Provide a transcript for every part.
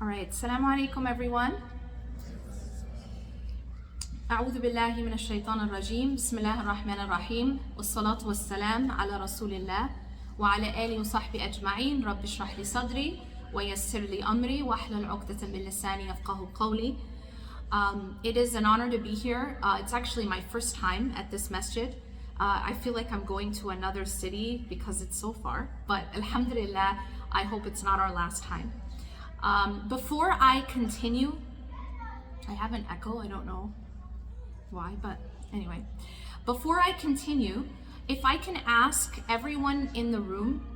All right, Assalamu alaikum everyone. أعوذ بالله من الشيطان الرجيم بسم الله الرحمن الرحيم والصلاة والسلام على رسول الله وعلى آله وصحبه أجمعين رب اشرح لي صدري ويسر لي أمري واحلل عقدة من لساني يفقهوا قولي. It is an honor to be here. It's actually my first time at this masjid. I feel like I'm going to another city because it's so far, but alhamdulillah, I hope it's not our last time. Before I continue, I have an echo, I don't know why, but anyway. Before I continue, if I can ask everyone in the room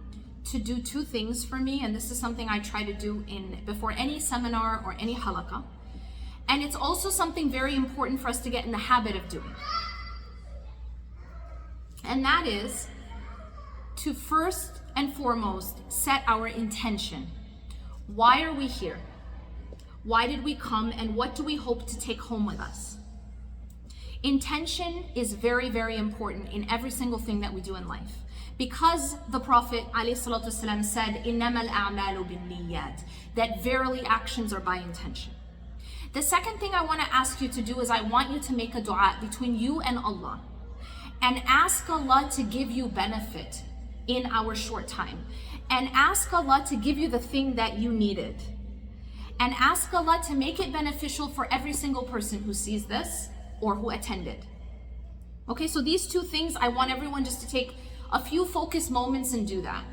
to do two things for me, and this is something I try to do before any seminar or any halaqah, and it's also something very important for us to get in the habit of doing. And that is to first and foremost set our intention. Why are we here? Why did we come, and what do we hope to take home with us? Intention is very, very important in every single thing that we do in life. Because the Prophet ﷺ said, إِنَّمَا الْأَعْمَالُ بِالنِّيَّاتِ, that verily actions are by intention. The second thing I want to ask you to do is I want you to make a dua between you and Allah and ask Allah to give you benefit in our short time, and ask Allah to give you the thing that you needed, and ask Allah to make it beneficial for every single person who sees this or who attended. Okay, so these two things, I want everyone just to take a few focused moments and do that.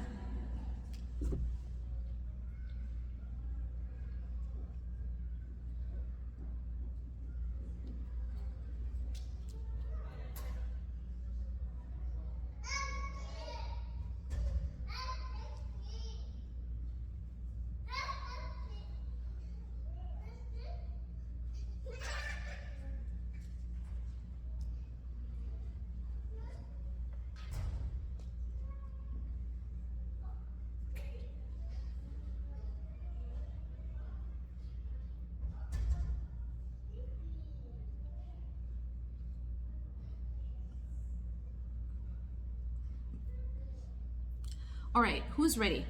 All right, who's ready?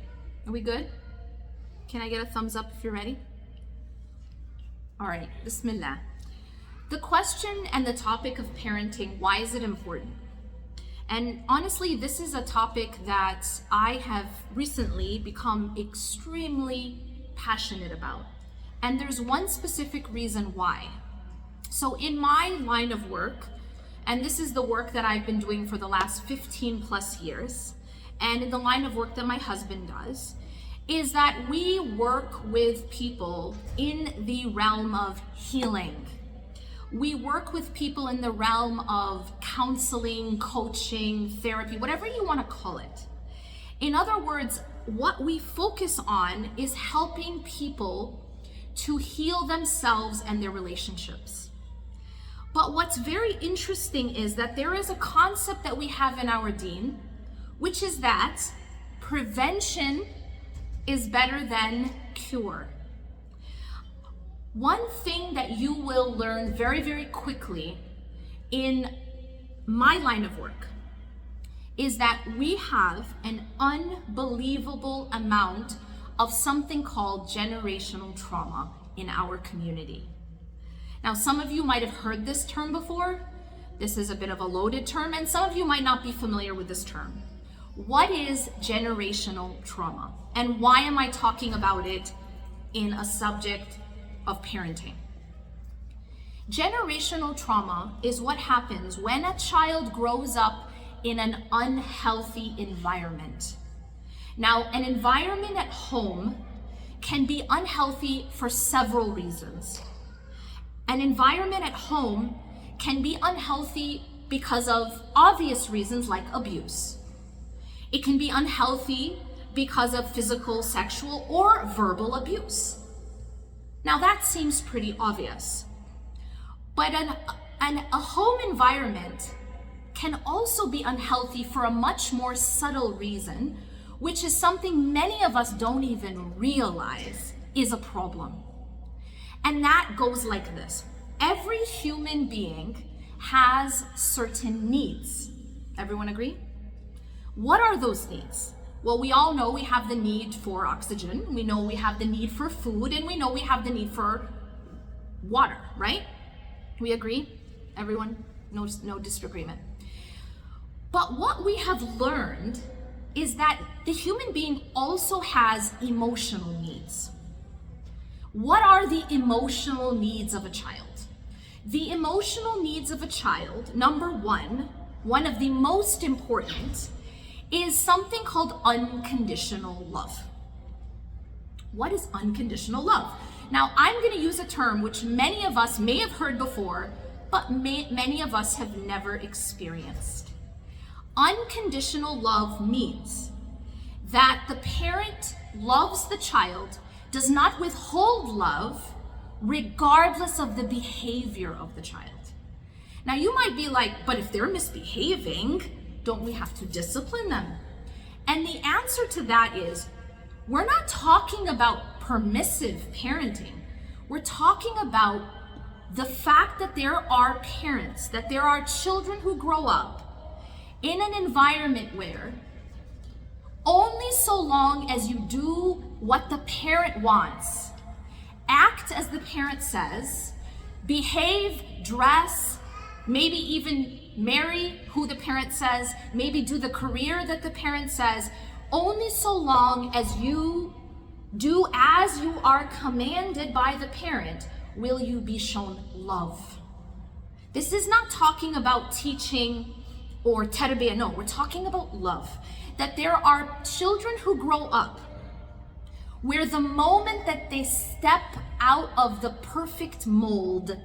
Are we good? Can I get a thumbs up if you're ready? All right, Bismillah. The question and the topic of parenting, why is it important? And honestly, this is a topic that I have recently become extremely passionate about. And there's one specific reason why. So in my line of work, and this is the work that I've been doing for the last 15 plus years, and in the line of work that my husband does, is that we work with people in the realm of healing. We work with people in the realm of counseling, coaching, therapy, whatever you want to call it. In other words, what we focus on is helping people to heal themselves and their relationships. But what's very interesting is that there is a concept that we have in our deen, which is that prevention is better than cure. One thing that you will learn very, very quickly in my line of work is that we have an unbelievable amount of something called generational trauma in our community. Now, some of you might have heard this term before. This is a bit of a loaded term, and some of you might not be familiar with this term. What is generational trauma? And why am I talking about it in a subject of parenting? Generational trauma is what happens when a child grows up in an unhealthy environment. Now, an environment at home can be unhealthy for several reasons. An environment at home can be unhealthy because of obvious reasons like abuse. It can be unhealthy because of physical, sexual, or verbal abuse. Now that seems pretty obvious. But a home environment can also be unhealthy for a much more subtle reason, which is something many of us don't even realize is a problem. And that goes like this. Every human being has certain needs. Everyone agree? What are those needs? Well, we all know we have the need for oxygen, we know we have the need for food, and we know we have the need for water, right? We agree? Everyone? No disagreement. But what we have learned is that the human being also has emotional needs. What are the emotional needs of a child? The emotional needs of a child, number one of the most important, is something called unconditional love. What is unconditional love? Now, I'm going to use a term which many of us may have heard before, but many of us have never experienced. Unconditional love means that the parent loves the child, does not withhold love, regardless of the behavior of the child. Now, you might be like, but if they're misbehaving, don't we have to discipline them? And the answer to that is, we're not talking about permissive parenting. We're talking about the fact that there are parents, that there are children who grow up in an environment where only so long as you do what the parent wants, act as the parent says, behave, dress, maybe even marry who the parent says, maybe do the career that the parent says, only so long as you do as you are commanded by the parent will you be shown love. This is not talking about teaching or tarbiyah, no, we're talking about love. That there are children who grow up where the moment that they step out of the perfect mold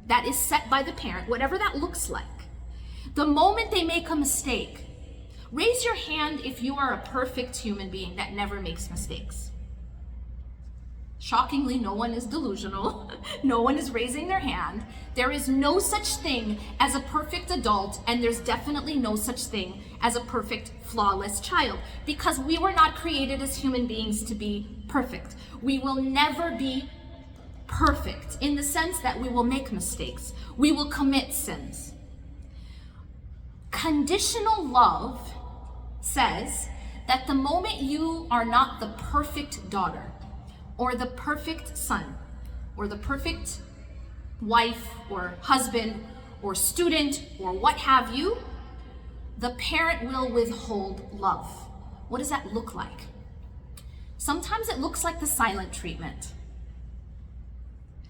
that is set by the parent, whatever that looks like, the moment they make a mistake, raise your hand if you are a perfect human being that never makes mistakes. Shockingly, no one is delusional. No one is raising their hand. There is no such thing as a perfect adult, and there's definitely no such thing as a perfect, flawless child, because we were not created as human beings to be perfect. We will never be perfect in the sense that we will make mistakes. We will commit sins. Conditional love says that the moment you are not the perfect daughter, or the perfect son, or the perfect wife, or husband, or student, or what have you, the parent will withhold love. What does that look like? Sometimes it looks like the silent treatment.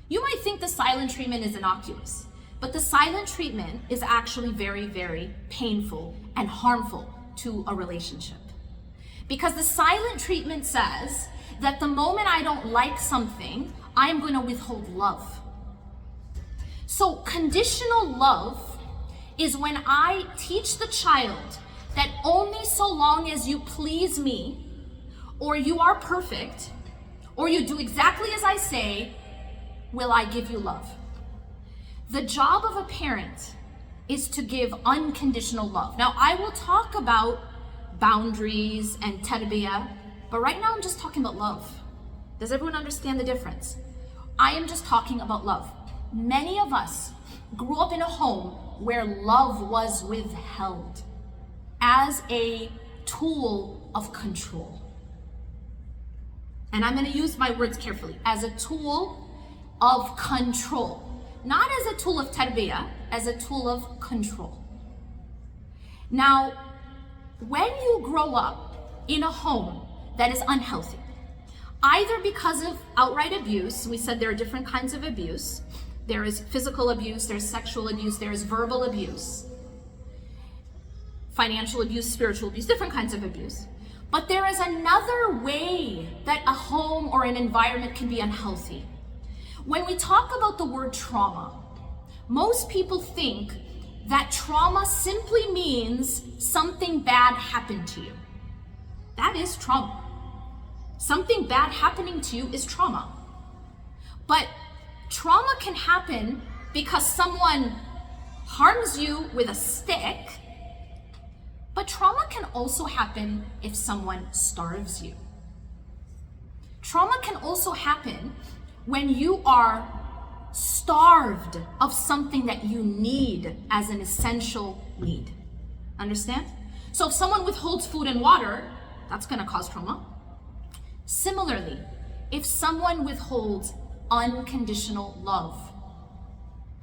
You might think the silent treatment is innocuous, but the silent treatment is actually very, very painful and harmful to a relationship. Because the silent treatment says that the moment I don't like something, I am going to withhold love. So conditional love is when I teach the child that only so long as you please me, or you are perfect, or you do exactly as I say, will I give you love. The job of a parent is to give unconditional love. Now, I will talk about boundaries and tarbiyah, but right now I'm just talking about love. Does everyone understand the difference? I am just talking about love. Many of us grew up in a home where love was withheld as a tool of control. And I'm going to use my words carefully. As a tool of control. Not as a tool of tarbiyah, as a tool of control. Now, when you grow up in a home that is unhealthy, either because of outright abuse, we said there are different kinds of abuse. There is physical abuse, there's sexual abuse, there's verbal abuse, financial abuse, spiritual abuse, different kinds of abuse. But there is another way that a home or an environment can be unhealthy. When we talk about the word trauma, most people think that trauma simply means something bad happened to you. That is trauma. Something bad happening to you is trauma. But trauma can happen because someone harms you with a stick, but trauma can also happen if someone starves you. Trauma can also happen when you are starved of something that you need as an essential need. Understand? So if someone withholds food and water, That's going to cause trauma. Similarly, if someone withholds unconditional love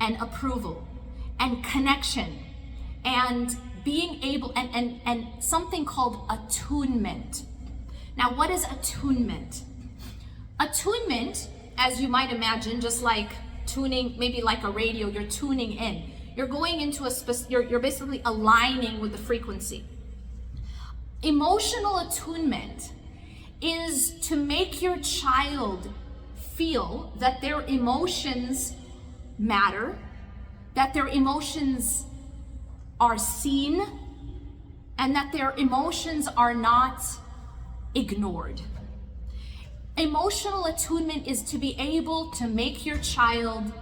and approval and connection and being able, and something called attunement. Now, what is attunement? Attunement, as you might imagine, just like tuning, maybe like a radio, you're tuning in. You're going into you're basically aligning with the frequency. Emotional attunement is to make your child feel that their emotions matter, that their emotions are seen, and that their emotions are not ignored. Emotional attunement is to be able to make your child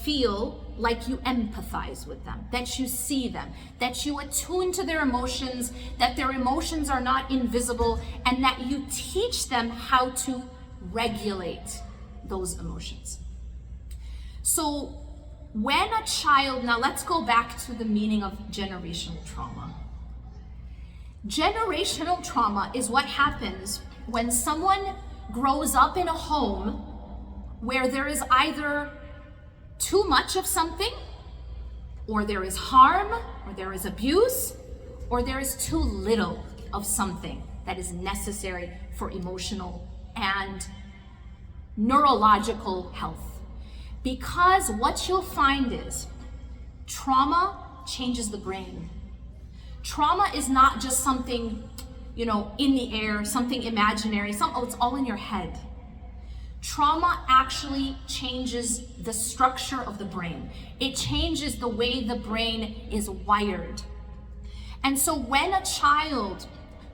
feel like you empathize with them, that you see them, that you attune to their emotions, that their emotions are not invisible, and that you teach them how to regulate those emotions. So when a child, now let's go back to the meaning of generational trauma. Generational trauma is what happens when someone grows up in a home where there is either too much of something, or there is harm, or there is abuse, or there is too little of something that is necessary for emotional and neurological health. Because what you'll find is trauma changes the brain. Trauma is not just something, in the air, something imaginary, it's all in your head. Trauma actually changes the structure of the brain. It changes the way the brain is wired. And so when a child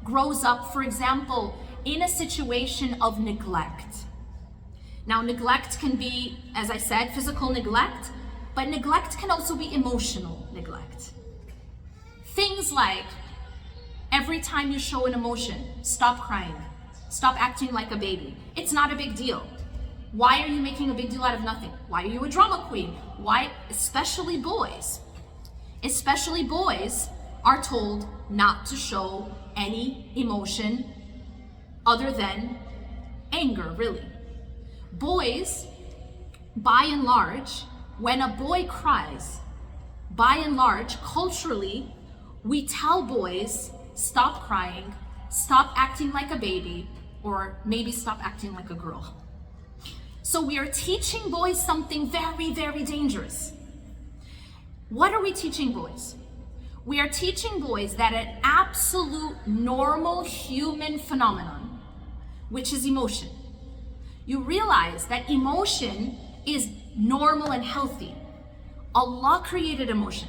grows up, for example, in a situation of neglect. Now, neglect can be, as I said, physical neglect, but neglect can also be emotional neglect. Things like, every time you show an emotion, stop crying, stop acting like a baby. It's not a big deal. Why are you making a big deal out of nothing? Why are you a drama queen? Why, especially boys are told not to show any emotion other than anger, really. Boys, by and large, when a boy cries, by and large, culturally, we tell boys, stop crying, stop acting like a baby, or maybe stop acting like a girl. So we are teaching boys something very, very dangerous. What are we teaching boys? We are teaching boys that an absolute normal human phenomenon, which is emotion. You realize that emotion is normal and healthy. Allah created emotion.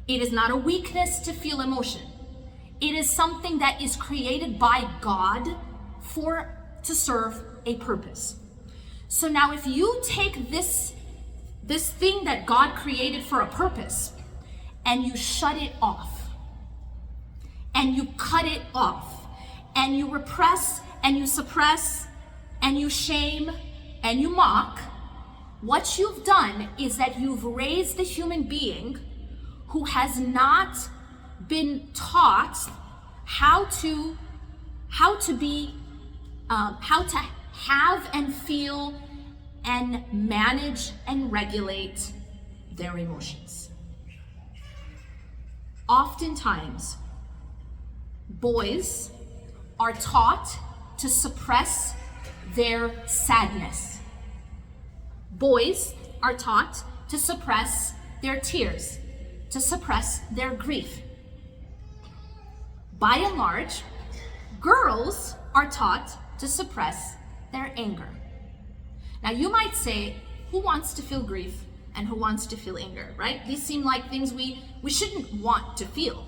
It is not a weakness to feel emotion. It is something that is created by God to serve a purpose. So now if you take this thing that God created for a purpose and you shut it off and you cut it off and you repress and you suppress and you shame and you mock, what you've done is that you've raised a human being who has not been taught how to have and feel and manage and regulate their emotions. Oftentimes, boys are taught to suppress their sadness. Boys are taught to suppress their tears, to suppress their grief. By and large, girls are taught to suppress their anger. Now you might say, who wants to feel grief and who wants to feel anger, right? These seem like things we shouldn't want to feel.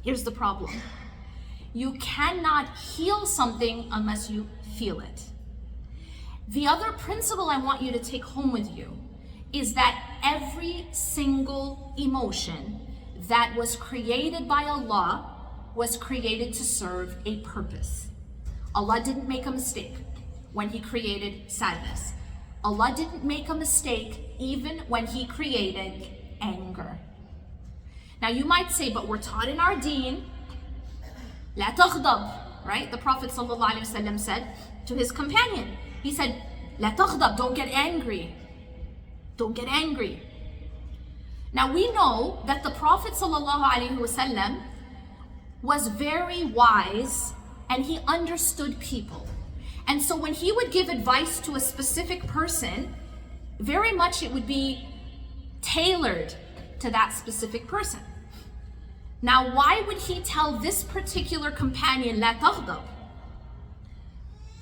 Here's the problem. You cannot heal something unless you feel it. The other principle I want you to take home with you is that every single emotion that was created by Allah was created to serve a purpose. Allah didn't make a mistake when He created sadness. Allah didn't make a mistake even when He created anger. Now you might say, but we're taught in our deen لا تغضب, right? The Prophet ﷺ said to his companion, he said, لا تغضب, don't get angry. Don't get angry. Now we know that the Prophet ﷺ was very wise and he understood people. And so when he would give advice to a specific person, very much it would be tailored to that specific person. Now, why would he tell this particular companion, لا تغضب?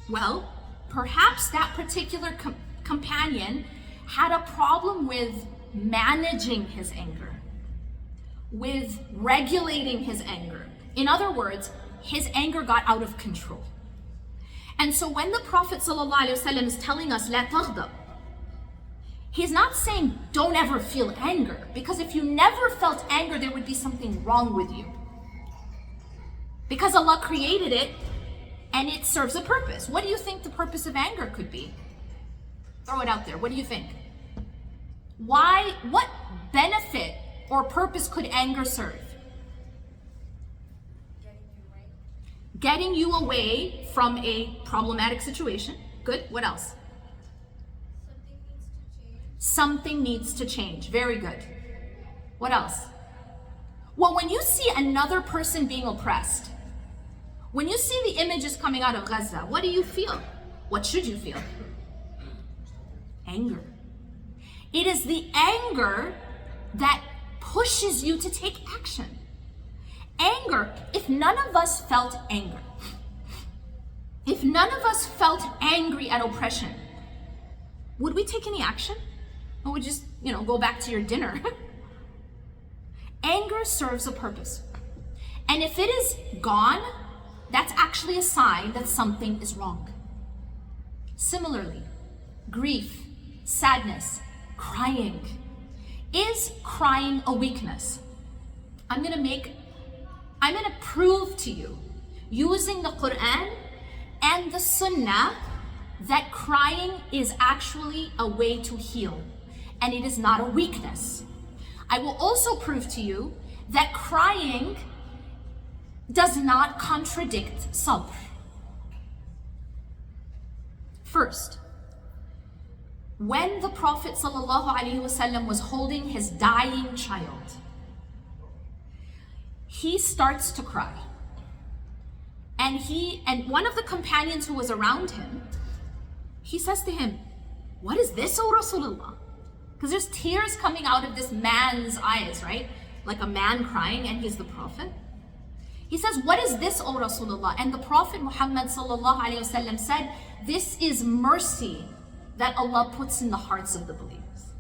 Well, perhaps that particular companion had a problem with managing his anger, with regulating his anger. In other words, his anger got out of control. And so when the Prophet ﷺ is telling us, لا تغضب, he's not saying don't ever feel anger, because if you never felt anger, there would be something wrong with you. Because Allah created it and it serves a purpose. What do you think the purpose of anger could be? Throw it out there. What do you think? What benefit or purpose could anger serve? Getting you away from a problematic situation. Good. What else? Something needs to change. Very good. What else? Well, when you see another person being oppressed, when you see the images coming out of Gaza, what do you feel? What should you feel? Anger. It is the anger that pushes you to take action. Anger, if none of us felt anger, if none of us felt angry at oppression, would we take any action? Or would just, go back to your dinner? Anger serves a purpose. And if it is gone, that's actually a sign that something is wrong. Similarly, grief, sadness, crying. Is crying a weakness? I'm gonna prove to you, using the Quran and the Sunnah, that crying is actually a way to heal, and it is not a weakness. I will also prove to you that crying does not contradict sabr. First, when the Prophet ﷺ was holding his dying child, he starts to cry. And one of the companions who was around him, he says to him, "What is this, O Rasulullah?" Because there's tears coming out of this man's eyes, right? Like a man crying, and he's the Prophet. He says, "What is this, O Rasulullah?" And the Prophet Muhammad ﷺ said, "This is mercy that Allah puts in the hearts of the believers."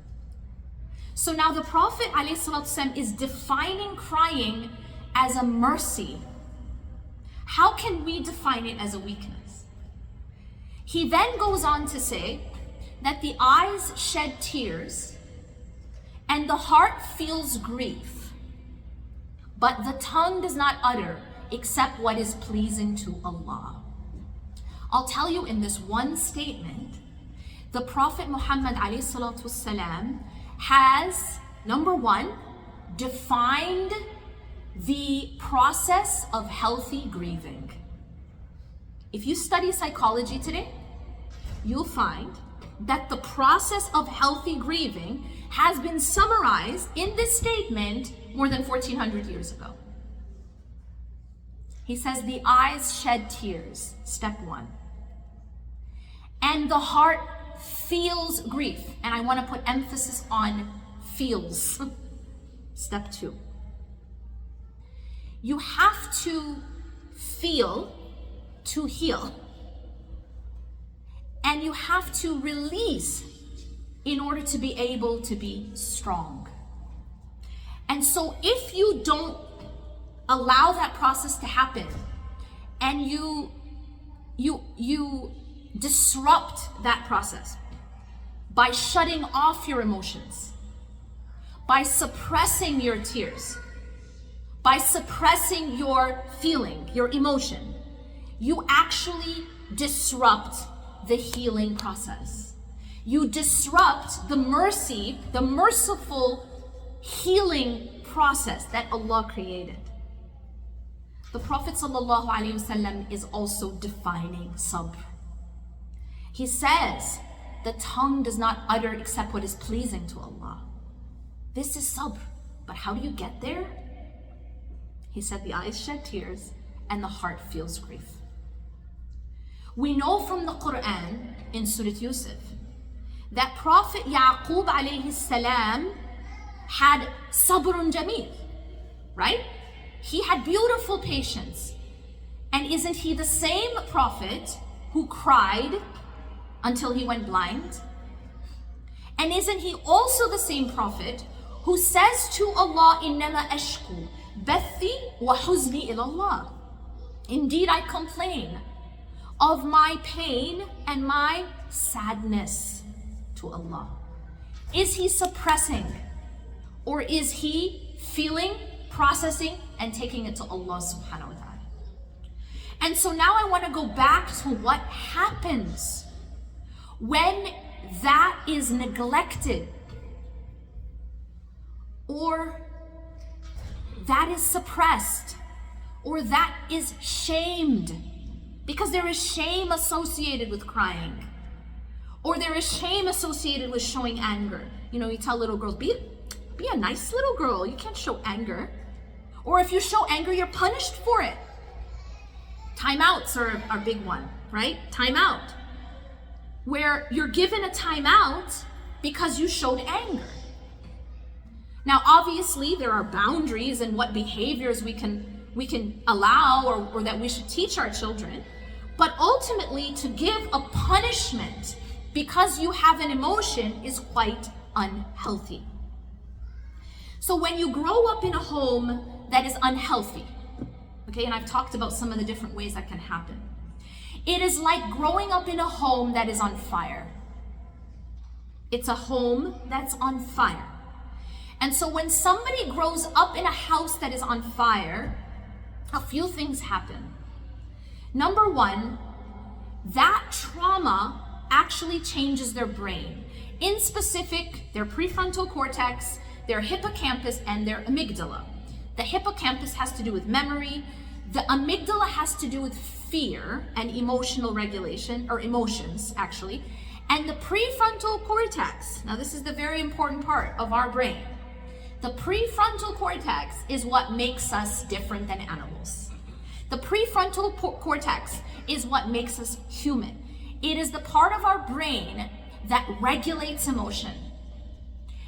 So now the Prophet ﷺ is defining crying as a mercy. How can we define it as a weakness? He then goes on to say that the eyes shed tears and the heart feels grief, but the tongue does not utter except what is pleasing to Allah. I'll tell you, in this one statement, the Prophet Muhammad ﷺ has, number one, defined the process of healthy grieving. If you study psychology today, you'll find that the process of healthy grieving has been summarized in this statement more than 1400 years ago. He says the eyes shed tears, step one. And the heart feels grief. And I want to put emphasis on feels, step two. You have to feel to heal. And you have to release in order to be able to be strong. And so if you don't allow that process to happen, and you disrupt that process by shutting off your emotions, by suppressing your tears, by suppressing your feeling, your emotion, you actually disrupt the healing process. You disrupt the mercy, the merciful healing process that Allah created. the Prophet ﷺ is also defining sabr. He says, the tongue does not utter except what is pleasing to Allah. This is sabr. But how do you get there? He said the eyes shed tears and the heart feels grief. We know from the Quran in Surah Yusuf that Prophet Yaqub alayhi salam had sabrun jameel, right? He had beautiful patience. And isn't he the same prophet who cried until he went blind? And isn't he also the same prophet who says to Allah, إِنَّمَا أَشْكُو بَثِّي وَحُزْنِي إِلَى اللَّهِ. Indeed, I complain of my pain and my sadness to Allah. Is he suppressing, or is he feeling, processing, and taking it to Allah subhanahu wa ta'ala? And so now I want to go back to what happens when that is neglected, or that is suppressed, or that is shamed, because there is shame associated with crying, or there is shame associated with showing anger. You know, you tell little girls, be a nice little girl, you can't show anger. Or if you show anger, you're punished for it. Timeouts are a big one, right? Timeout, where you're given a timeout because you showed anger. Now, obviously, there are boundaries in what behaviors we can allow or that we should teach our children. But ultimately, to give a punishment because you have an emotion is quite unhealthy. So when you grow up in a home that is unhealthy, okay, and I've talked about some of the different ways that can happen. It is like growing up in a home that is on fire. It's a home that's on fire. And so when somebody grows up in a house that is on fire, a few things happen. Number one, that trauma actually changes their brain. In specific, their prefrontal cortex, their hippocampus, and their amygdala. The hippocampus has to do with memory. The amygdala has to do with fear and emotional regulation, or emotions actually. And the prefrontal cortex, now this is the very important part of our brain. The prefrontal cortex is what makes us different than animals. The prefrontal cortex is what makes us human. It is the part of our brain that regulates emotion.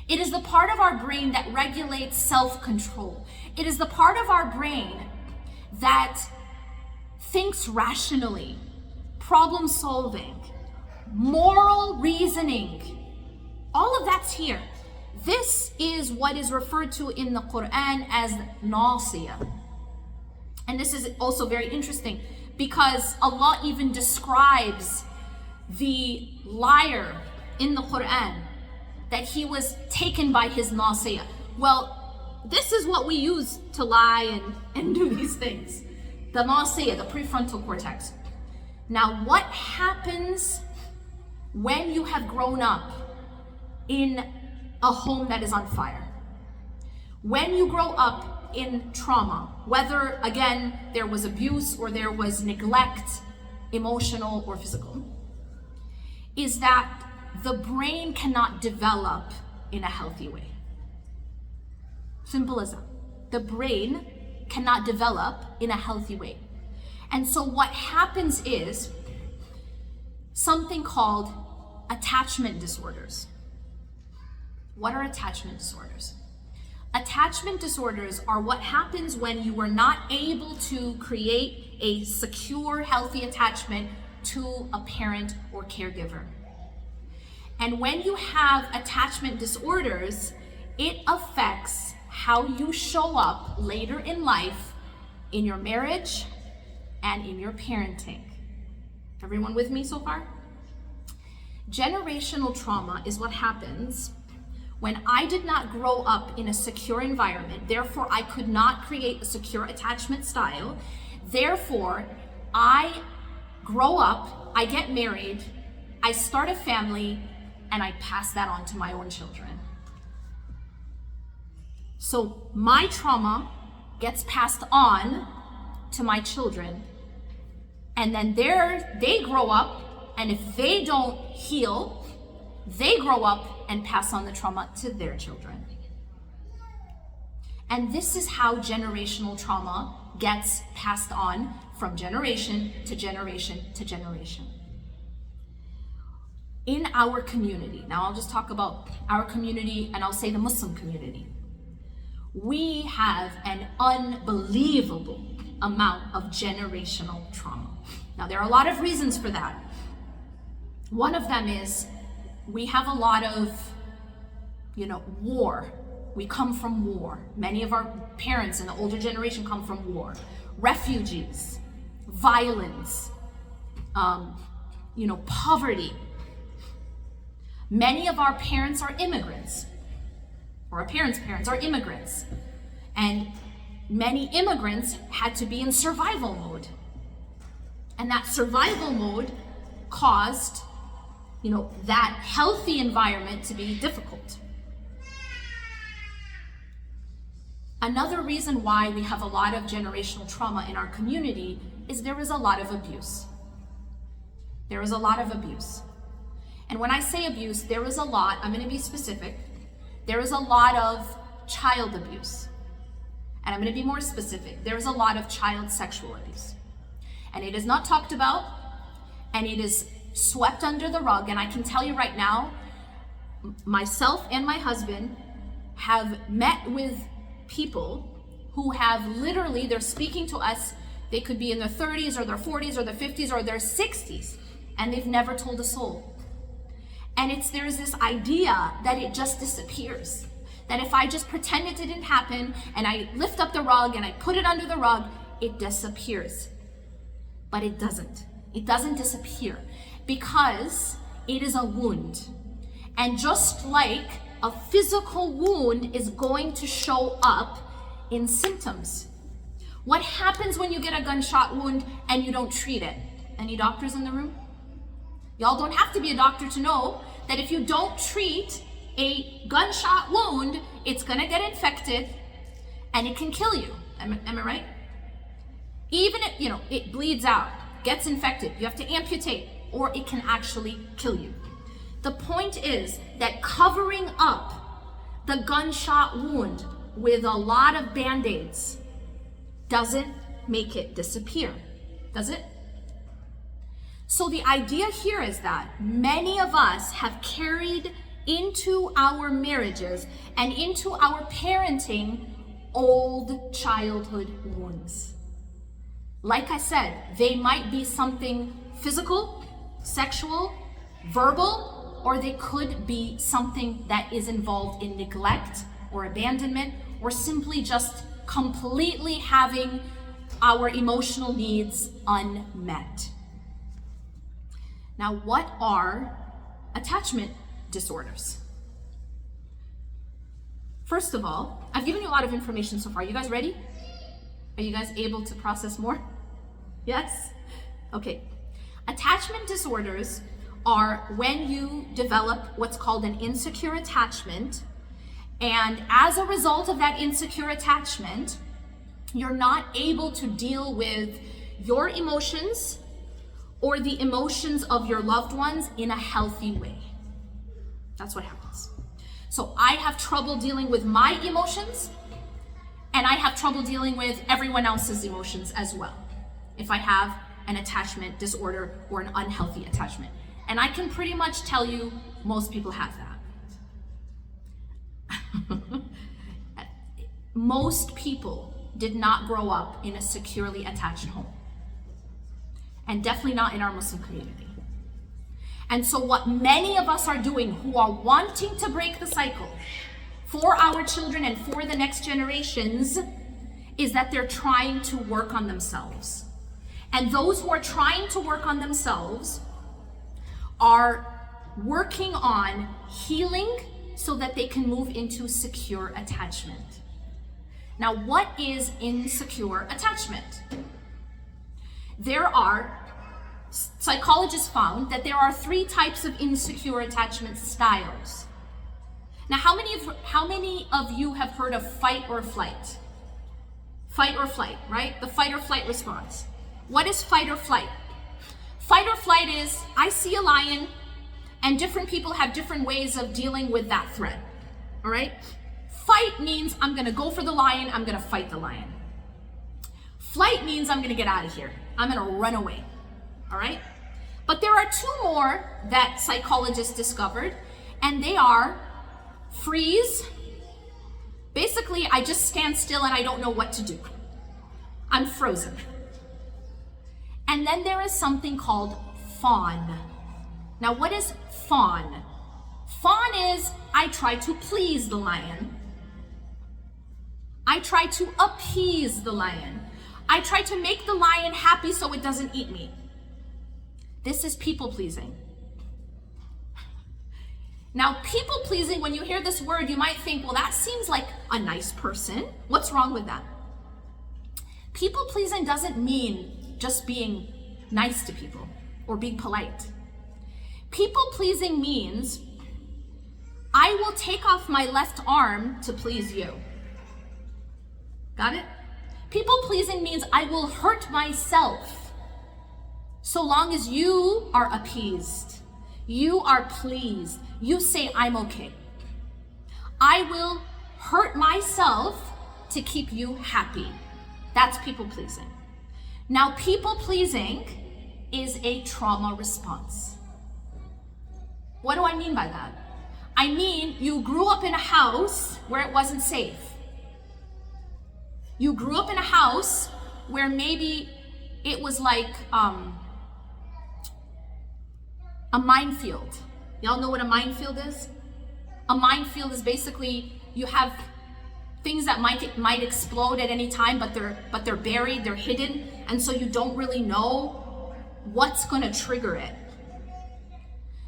It is the part of our brain that regulates self-control. It is the part of our brain that thinks rationally, problem solving, moral reasoning. All of that's here. This is what is referred to in the Quran as nausea. And this is also very interesting because Allah even describes the liar in the Quran, that he was taken by his nausea. Well, this is what we use to lie and do these things. The nausea, the prefrontal cortex. Now, what happens when you have grown up in a home that is on fire? When you grow up in trauma, whether, again, there was abuse or there was neglect, emotional or physical, is that the brain cannot develop in a healthy way. Simple as that. The brain cannot develop in a healthy way. And so what happens is something called attachment disorders. What are attachment disorders? Attachment disorders are what happens when you are not able to create a secure, healthy attachment to a parent or caregiver. And when you have attachment disorders, it affects how you show up later in life in your marriage and in your parenting. Everyone with me so far? Generational trauma is what happens when I did not grow up in a secure environment. Therefore, I could not create a secure attachment style. Therefore, I grow up, I get married, I start a family, and I pass that on to my own children. So my trauma gets passed on to my children, and then they grow up, and if they don't heal, they grow up and pass on the trauma to their children. And this is how generational trauma gets passed on from generation to generation to generation. In our community, now I'll just talk about our community, and I'll say the Muslim community. We have an unbelievable amount of generational trauma. Now, there are a lot of reasons for that. One of them is we have a lot of, war. We come from war. Many of our parents in the older generation come from war. Refugees, violence, poverty. Many of our parents are immigrants, or our parents' parents are immigrants. And many immigrants had to be in survival mode. And that survival mode caused, that healthy environment to be difficult. Another reason why we have a lot of generational trauma in our community is there is a lot of abuse. There is a lot of abuse. And when I say abuse, there is a lot, I'm going to be specific, there is a lot of child abuse. And I'm going to be more specific. There is a lot of child sexual abuse. And it is not talked about, and it is swept under the rug. And I can tell you right now, myself and my husband have met with people who have literally, they're speaking to us, they could be in their 30s or their 40s or their 50s or their 60s, and they've never told a soul. And there's this idea that it just disappears. That if I just pretend it didn't happen and I lift up the rug and I put it under the rug, it disappears. But it doesn't. It doesn't disappear because it is a wound. And just like a physical wound is going to show up in symptoms. What happens when you get a gunshot wound and you don't treat it? Any doctors in the room? Y'all don't have to be a doctor to know that if you don't treat a gunshot wound, it's gonna get infected and it can kill you. Am I right? Even if, it bleeds out, gets infected, you have to amputate, or it can actually kill you. The point is that covering up the gunshot wound with a lot of Band-Aids doesn't make it disappear, does it? So the idea here is that many of us have carried into our marriages and into our parenting old childhood wounds. Like I said, they might be something physical, sexual, verbal, or they could be something that is involved in neglect or abandonment, or simply just completely having our emotional needs unmet. Now, what are attachment disorders? First of all, I've given you a lot of information so far. You guys ready? Are you guys able to process more? Yes? Okay. Attachment disorders are when you develop what's called an insecure attachment, and as a result of that insecure attachment, you're not able to deal with your emotions or the emotions of your loved ones in a healthy way. That's what happens. So I have trouble dealing with my emotions, and I have trouble dealing with everyone else's emotions as well, if I have an attachment disorder or an unhealthy attachment. And I can pretty much tell you most people have that. Most people did not grow up in a securely attached home. And definitely not in our Muslim community. And so what many of us are doing who are wanting to break the cycle for our children and for the next generations is that they're trying to work on themselves. And those who are trying to work on themselves are working on healing so that they can move into secure attachment. Now, what is insecure attachment? Psychologists found that there are 3 types of insecure attachment styles. Now, how many of you have heard of fight or flight? Fight or flight, right? The fight or flight response. What is fight or flight? Fight or flight is, I see a lion, and different people have different ways of dealing with that threat, all right? Fight means I'm gonna go for the lion, I'm gonna fight the lion. Flight means I'm gonna get out of here. I'm gonna run away, all right? But there are two more that psychologists discovered, and they are freeze. Basically, I just stand still and I don't know what to do. I'm frozen. And then there is something called fawn. Now, what is fawn? Fawn is, I try to please the lion. I try to appease the lion. I try to make the lion happy so it doesn't eat me. This is people pleasing. Now, people pleasing, when you hear this word, you might think, well, that seems like a nice person. What's wrong with that? People pleasing doesn't mean just being nice to people or being polite. People pleasing means I will take off my left arm to please you. Got it? People pleasing means I will hurt myself so long as you are appeased, you are pleased, you say I'm okay. I will hurt myself to keep you happy. That's people pleasing. Now, people pleasing is a trauma response. What do I mean by that? I mean, you grew up in a house where it wasn't safe. You grew up in a house where maybe it was like a minefield. Y'all know what a minefield is? A minefield is basically you have things that might explode at any time, but they're buried, they're hidden, and so you don't really know what's going to trigger it.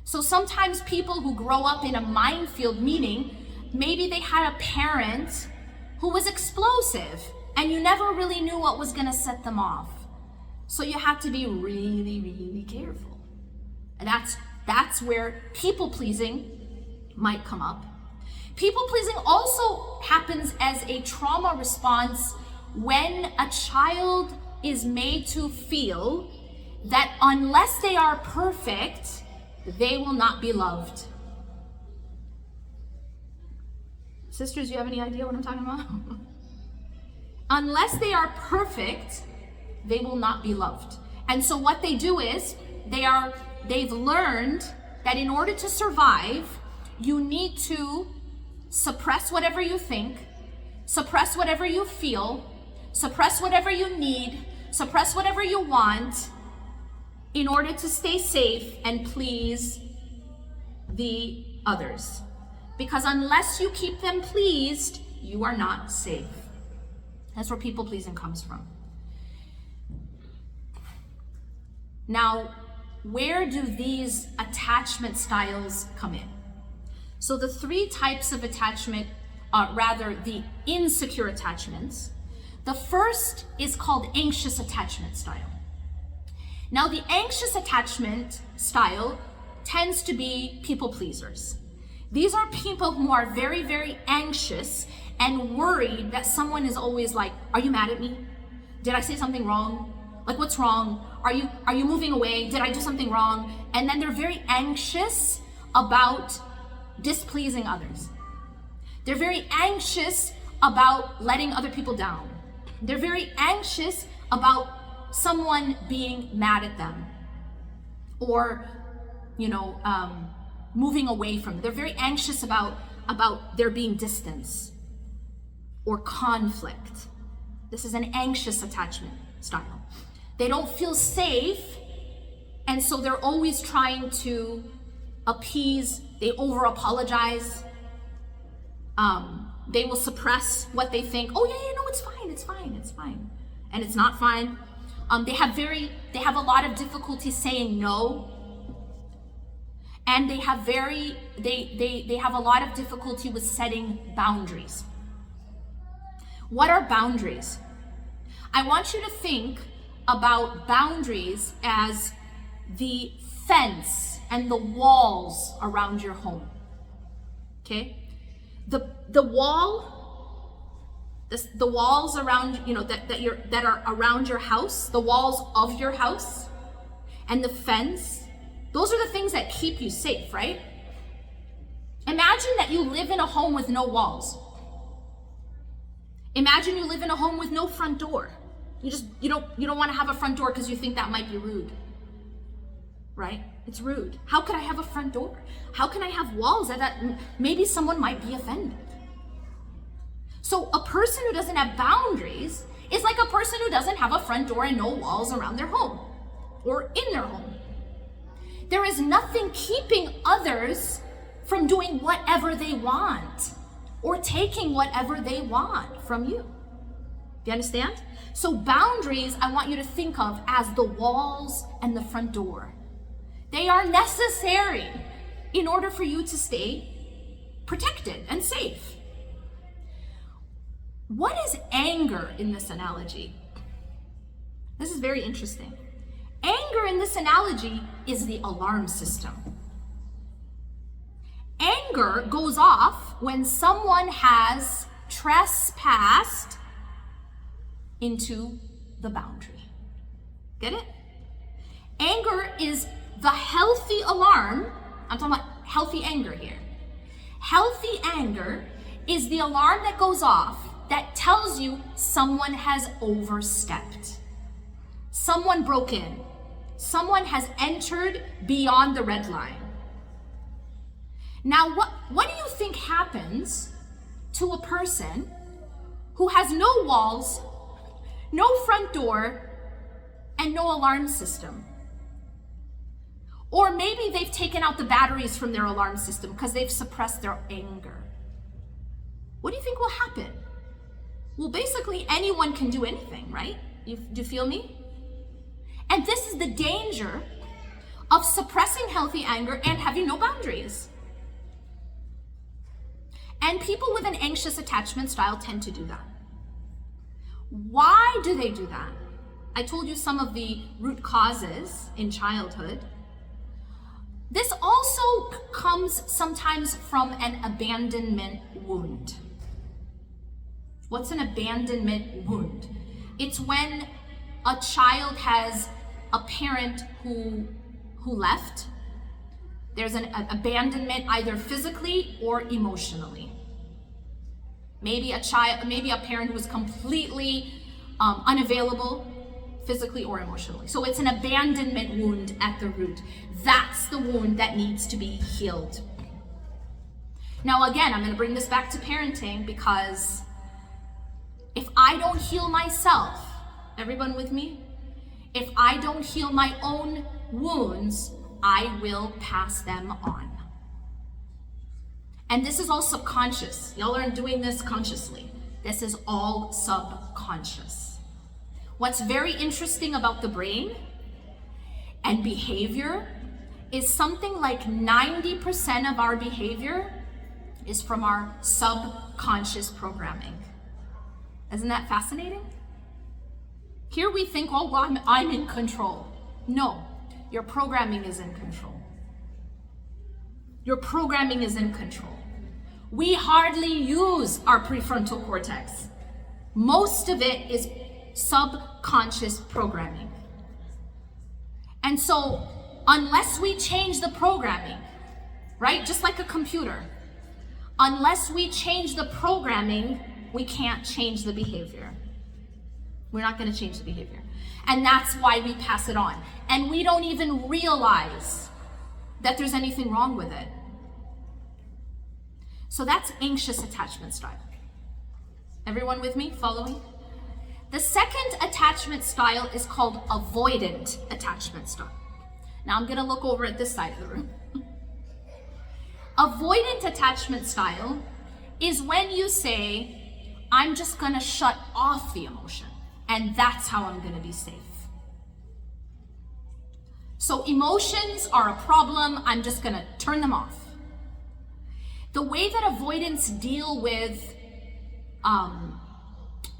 So sometimes people who grow up in a minefield, meaning maybe they had a parent who was explosive and you never really knew what was going to set them off. So you have to be really, really careful. And that's where people pleasing might come up. People pleasing also happens as a trauma response when a child is made to feel that unless they are perfect, they will not be loved. Sisters, you have any idea what I'm talking about? Unless they are perfect, they will not be loved. And so what they do is they've learned that in order to survive, you need to suppress whatever you think, suppress whatever you feel, suppress whatever you need, suppress whatever you want in order to stay safe and please the others. Because unless you keep them pleased, you are not safe. That's where people pleasing comes from. Now, where do these attachment styles come in? So the three types of attachment, the insecure attachments. The first is called anxious attachment style. Now, the anxious attachment style tends to be people pleasers. These are people who are very, very anxious and worried that someone is always like, are you mad at me? Did I say something wrong? Like, what's wrong? Are you moving away? Did I do something wrong? And then they're very anxious about displeasing others. They're very anxious about letting other people down. They're very anxious about someone being mad at them or, moving away from them. They're very anxious about there being distance or conflict. This is an anxious attachment style. They don't feel safe, and so they're always trying to appease. They over-apologize. They will suppress what they think. Oh yeah, no, it's fine. And it's not fine. They have a lot of difficulty saying no. And they have a lot of difficulty with setting boundaries. What are boundaries? I want you to think about boundaries as the fence and the walls around your home. Okay? The wall The walls around, that are around your house, the walls of your house, and the fence, those are the things that keep you safe, right? Imagine that you live in a home with no walls. Imagine you live in a home with no front door. You don't want to have a front door because you think that might be rude, right? It's rude. How could I have a front door? How can I have walls that maybe someone might be offended? So a person who doesn't have boundaries is like a person who doesn't have a front door and no walls around their home or in their home. There is nothing keeping others from doing whatever they want or taking whatever they want from you. Do you understand? So boundaries, I want you to think of as the walls and the front door. They are necessary in order for you to stay protected and safe. What is anger in this analogy? This is very interesting. Anger in this analogy is the alarm system. Anger goes off when someone has trespassed into the boundary. Get it? Anger is the healthy alarm. I'm talking about healthy anger here. Healthy anger is the alarm that goes off that tells you someone has overstepped. Someone broke in. Someone has entered beyond the red line. Now, what do you think happens to a person who has no walls, no front door, and no alarm system? Or maybe they've taken out the batteries from their alarm system because they've suppressed their anger. What do you think will happen? Well, basically anyone can do anything, right? Do you feel me? And this is the danger of suppressing healthy anger and having no boundaries. And people with an anxious attachment style tend to do that. Why do they do that? I told you some of the root causes in childhood. This also comes sometimes from an abandonment wound. What's an abandonment wound? It's when a child has a parent who left. There's an abandonment either physically or emotionally. Maybe a parent who was completely unavailable physically or emotionally. So it's an abandonment wound at the root. That's the wound that needs to be healed. Now again, I'm going to bring this back to parenting because if I don't heal myself, everyone with me? If I don't heal my own wounds, I will pass them on. And this is all subconscious. Y'all aren't doing this consciously. This is all subconscious. What's very interesting about the brain and behavior is something like 90% of our behavior is from our subconscious programming. Isn't that fascinating? Here we think, oh, well, I'm in control. No, your programming is in control. Your programming is in control. We hardly use our prefrontal cortex. Most of it is subconscious programming. And so, unless we change the programming, right? Just like a computer, unless we change the programming, we can't change the behavior. We're not going to change the behavior. And that's why we pass it on. And we don't even realize that there's anything wrong with it. So that's anxious attachment style. Everyone with me? Following? The second attachment style is called avoidant attachment style. Now I'm going to look over at this side of the room. Avoidant attachment style is when you say, I'm just going to shut off the emotion, and that's how I'm going to be safe. So emotions are a problem, I'm just going to turn them off. The way that avoidants deal with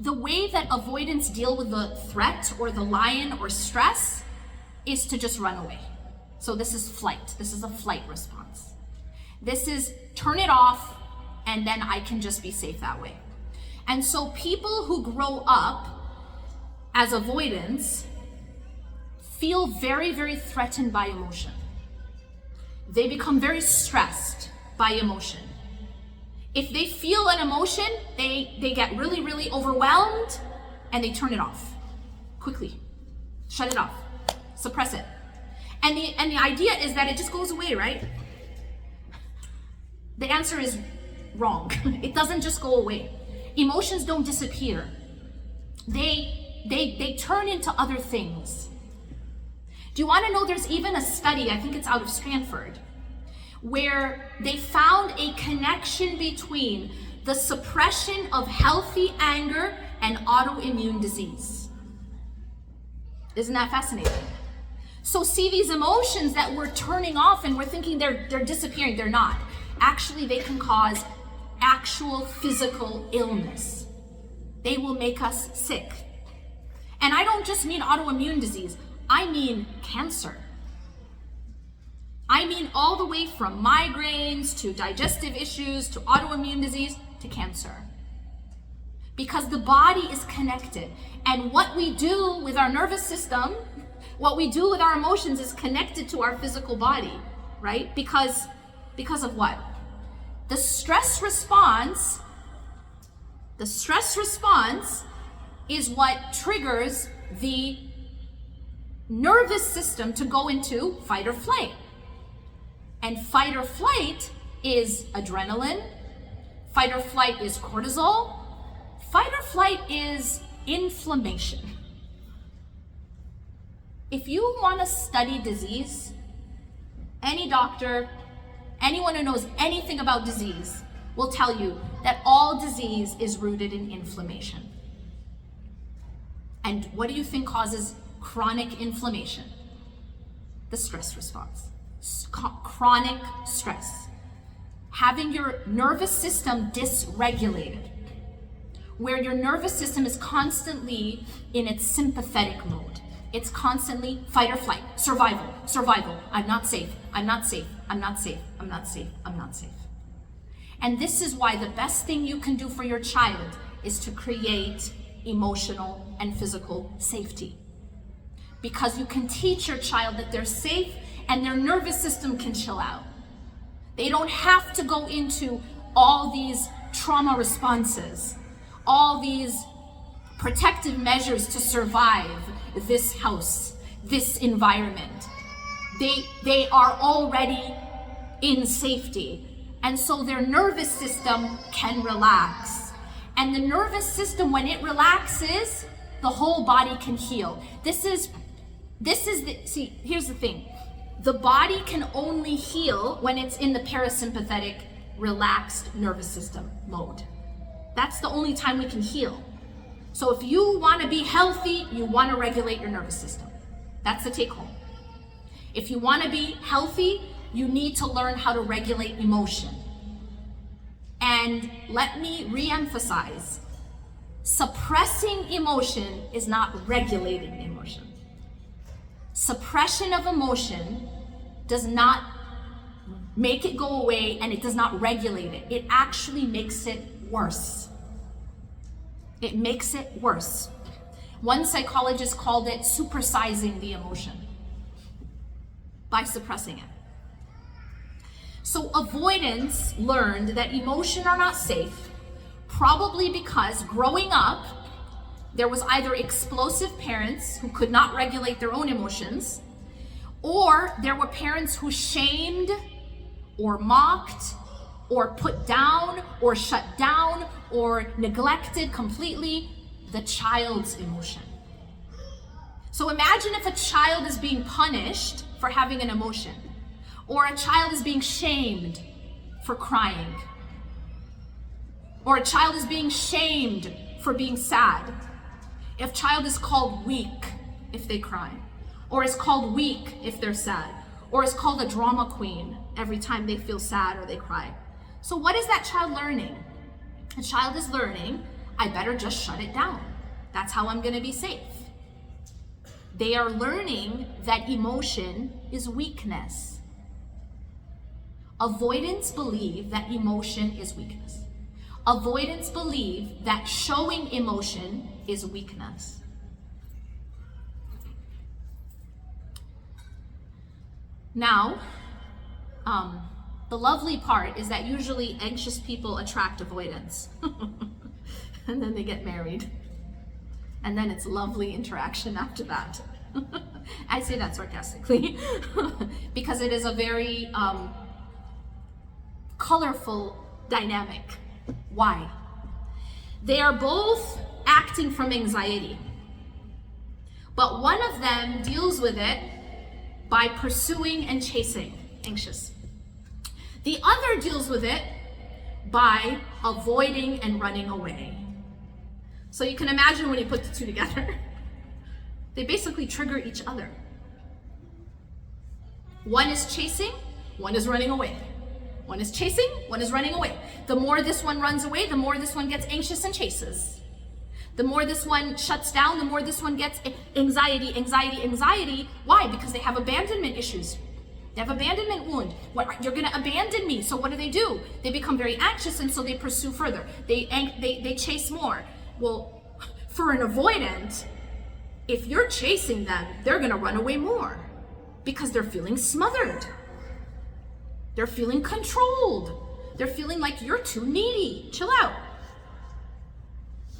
the threat or the lion or stress is to just run away. So this is flight. This is a flight response. This is turn it off and then I can just be safe that way. And so people who grow up as avoidants feel very, very threatened by emotion. They become very stressed by emotion. If they feel an emotion, they get really, really overwhelmed and they turn it off quickly. Shut it off, suppress it. And the idea is that it just goes away, right? The answer is wrong. It doesn't just go away. Emotions don't disappear. They turn into other things. Do you want to know, there's even a study, I think it's out of Stanford, where they found a connection between the suppression of healthy anger and autoimmune disease. Isn't that fascinating? So see, these emotions that we're turning off and we're thinking they're disappearing, they're not. Actually, they can cause actual physical illness. They will make us sick. And I don't just mean autoimmune disease, I mean cancer. I mean all the way from migraines to digestive issues to autoimmune disease to cancer. Because the body is connected. And what we do with our nervous system, what we do with our emotions is connected to our physical body, right? Because of what? The stress response is what triggers the nervous system to go into fight or flight. And fight or flight is adrenaline. Fight or flight is cortisol. Fight or flight is inflammation. If you want to study disease, any doctor, anyone who knows anything about disease will tell you that all disease is rooted in inflammation. And what do you think causes chronic inflammation? The stress response. Chronic stress. Having your nervous system dysregulated, where your nervous system is constantly in its sympathetic mode. It's constantly fight or flight, survival, I'm not safe, I'm not safe, I'm not safe, I'm not safe, I'm not safe. And this is why the best thing you can do for your child is to create emotional and physical safety. Because you can teach your child that they're safe and their nervous system can chill out. They don't have to go into all these trauma responses, all these protective measures to survive this house, this environment. They are already in safety. And so their nervous system can relax. And the nervous system, when it relaxes, the whole body can heal. See, here's the thing. The body can only heal when it's in the parasympathetic, relaxed nervous system mode. That's the only time we can heal. So if you want to be healthy, you want to regulate your nervous system. That's the take home. If you want to be healthy, you need to learn how to regulate emotion. And let me re-emphasize, suppressing emotion is not regulating emotion. Suppression of emotion does not make it go away, and it does not regulate it. It actually makes it worse. It makes it worse. One psychologist called it supersizing the emotion by suppressing it. So avoidants learned that emotions are not safe, probably because growing up, there was either explosive parents who could not regulate their own emotions, or there were parents who shamed or mocked or put down or shut down or neglected completely the child's emotion. So imagine if a child is being punished for having an emotion, or a child is being shamed for crying, or a child is being shamed for being sad. If a child is called weak if they cry, or is called weak if they're sad, or is called a drama queen every time they feel sad or they cry. So what is that child learning? The child is learning, I better just shut it down. That's how I'm gonna be safe. They are learning that emotion is weakness. Avoidants believe that emotion is weakness. Avoidants believe that showing emotion is weakness. Now, the lovely part is that usually anxious people attract avoidance. And then they get married. And then it's lovely interaction after that. I say that sarcastically because it is a very colorful dynamic. Why? They are both acting from anxiety, but one of them deals with it by pursuing and chasing, anxious. The other deals with it by avoiding and running away. So you can imagine when you put the two together, they basically trigger each other. One is chasing, one is running away. One is chasing, one is running away. The more this one runs away, the more this one gets anxious and chases. The more this one shuts down, the more this one gets anxiety, anxiety, anxiety. Why? Because they have abandonment issues. They have abandonment wound. What, you're gonna abandon me. So what do? They become very anxious, and so they pursue further. They chase more. Well, for an avoidant, if you're chasing them, they're gonna run away more because they're feeling smothered. They're feeling controlled. They're feeling like you're too needy. Chill out.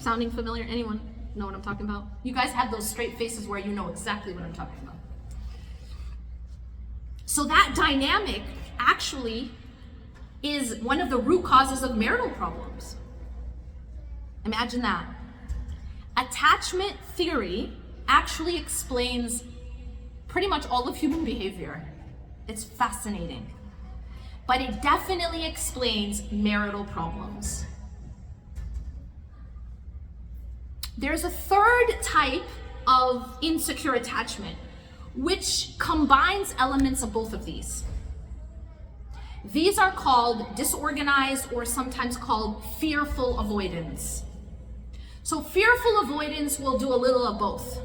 Sounding familiar? Anyone know what I'm talking about? You guys have those straight faces where you know exactly what I'm talking about. So that dynamic actually is one of the root causes of marital problems. Imagine that. Attachment theory actually explains pretty much all of human behavior. It's fascinating. But it definitely explains marital problems. There's a third type of insecure attachment, which combines elements of both of these. These are called disorganized or sometimes called fearful avoidance. So fearful avoidance will do a little of both.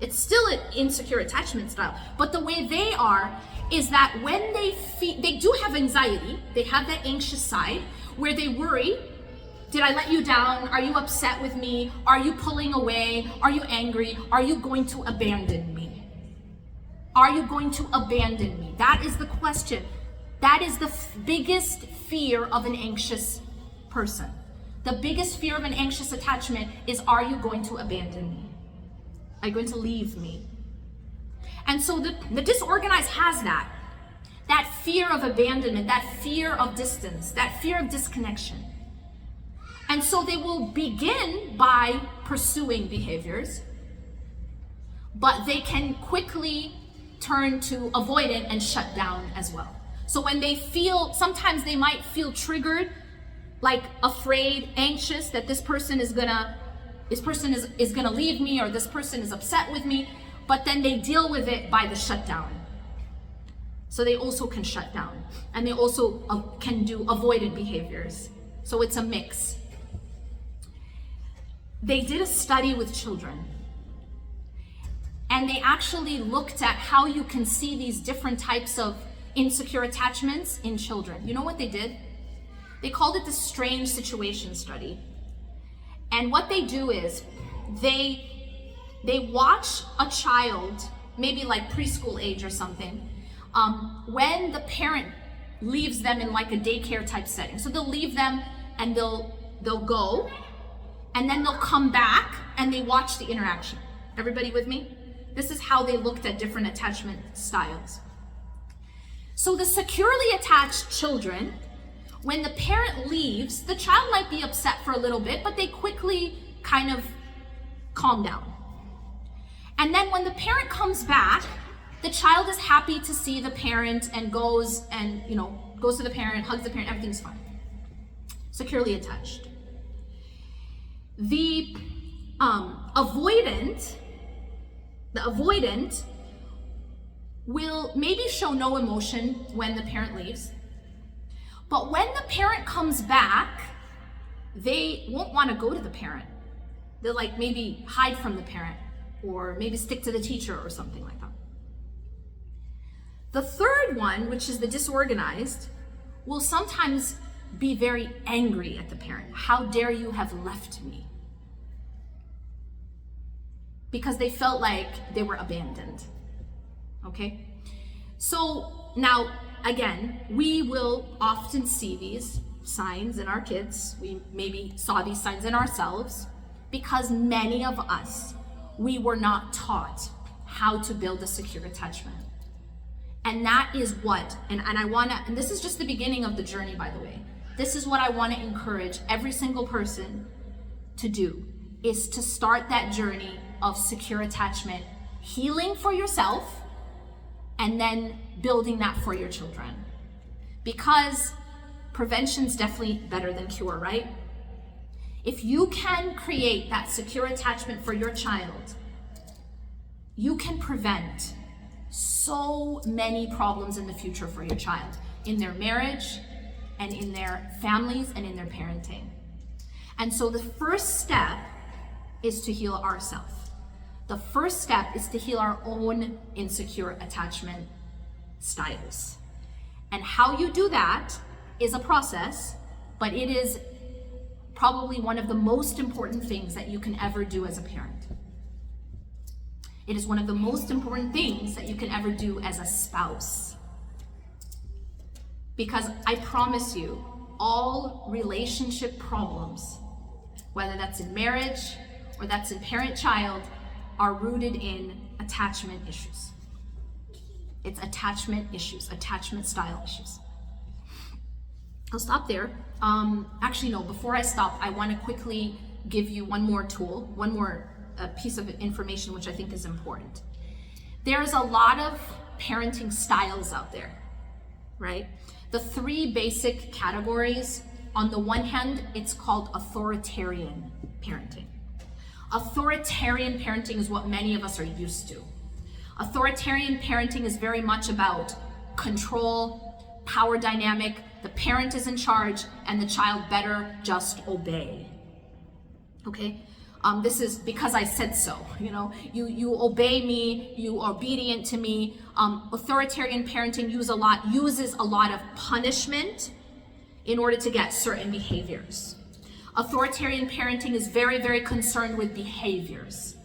It's still an insecure attachment style, but the way they are is that when they do have anxiety, they have that anxious side where they worry, did I let you down? Are you upset with me? Are you pulling away? Are you angry? Are you going to abandon me? Are you going to abandon me? That is the question. That is the biggest fear of an anxious person. The biggest fear of an anxious attachment is, are you going to abandon me? Are you going to leave me? And so the disorganized has that fear of abandonment, that fear of distance, that fear of disconnection. And so they will begin by pursuing behaviors, but they can quickly turn to avoidant and shut down as well. So when they feel, sometimes they might feel triggered, like afraid, anxious that this person is gonna leave me, or this person is upset with me, but then they deal with it by the shutdown. So they also can shut down, and they also can do avoidant behaviors. So it's a mix. They did a study with children, and they actually looked at how you can see these different types of insecure attachments in children. You know what they did? They called it the strange situation study. And what they do is they watch a child, maybe like preschool age or something, when the parent leaves them in like a daycare type setting. So they'll leave them and they'll go, and then they'll come back and they watch the interaction. Everybody with me? This is how they looked at different attachment styles. So the securely attached children, when the parent leaves, the child might be upset for a little bit, but they quickly kind of calm down. And then when the parent comes back, the child is happy to see the parent and goes to the parent, hugs the parent, everything's fine. Securely attached. The avoidant will maybe show no emotion when the parent leaves, but when the parent comes back, they won't want to go to the parent. They'll like maybe hide from the parent, or maybe stick to the teacher or something like that. The third one, which is the disorganized, will sometimes be very angry at the parent. How dare you have left me? Because they felt like they were abandoned. Okay? So now, again, we will often see these signs in our kids. We maybe saw these signs in ourselves because many of us, we were not taught how to build a secure attachment. And that is what, and I wanna, and this is just the beginning of the journey, by the way. This is what I wanna encourage every single person to do, is to start that journey of secure attachment, healing for yourself, and then building that for your children. Because prevention's definitely better than cure, right? If you can create that secure attachment for your child, you can prevent so many problems in the future for your child, in their marriage, and in their families, and in their parenting. And so the first step is to heal ourselves. The first step is to heal our own insecure attachment styles. And how you do that is a process, but it is probably one of the most important things that you can ever do as a parent. It is one of the most important things that you can ever do as a spouse. Because I promise you, all relationship problems, whether that's in marriage or that's in parent-child, are rooted in attachment issues. It's attachment issues, attachment style issues. I'll stop there. Actually, no, before I stop, I want to quickly give you one more tool, one more piece of information which I think is important. There's a lot of parenting styles out there, right? The three basic categories, on the one hand, it's called authoritarian parenting. Authoritarian parenting is what many of us are used to. Authoritarian parenting is very much about control, power dynamic, the parent is in charge, and the child better just obey. Okay? This is because I said so, you know, you obey me, you are obedient to me. Authoritarian parenting uses a lot of punishment in order to get certain behaviors. Authoritarian parenting is very, very concerned with behaviors,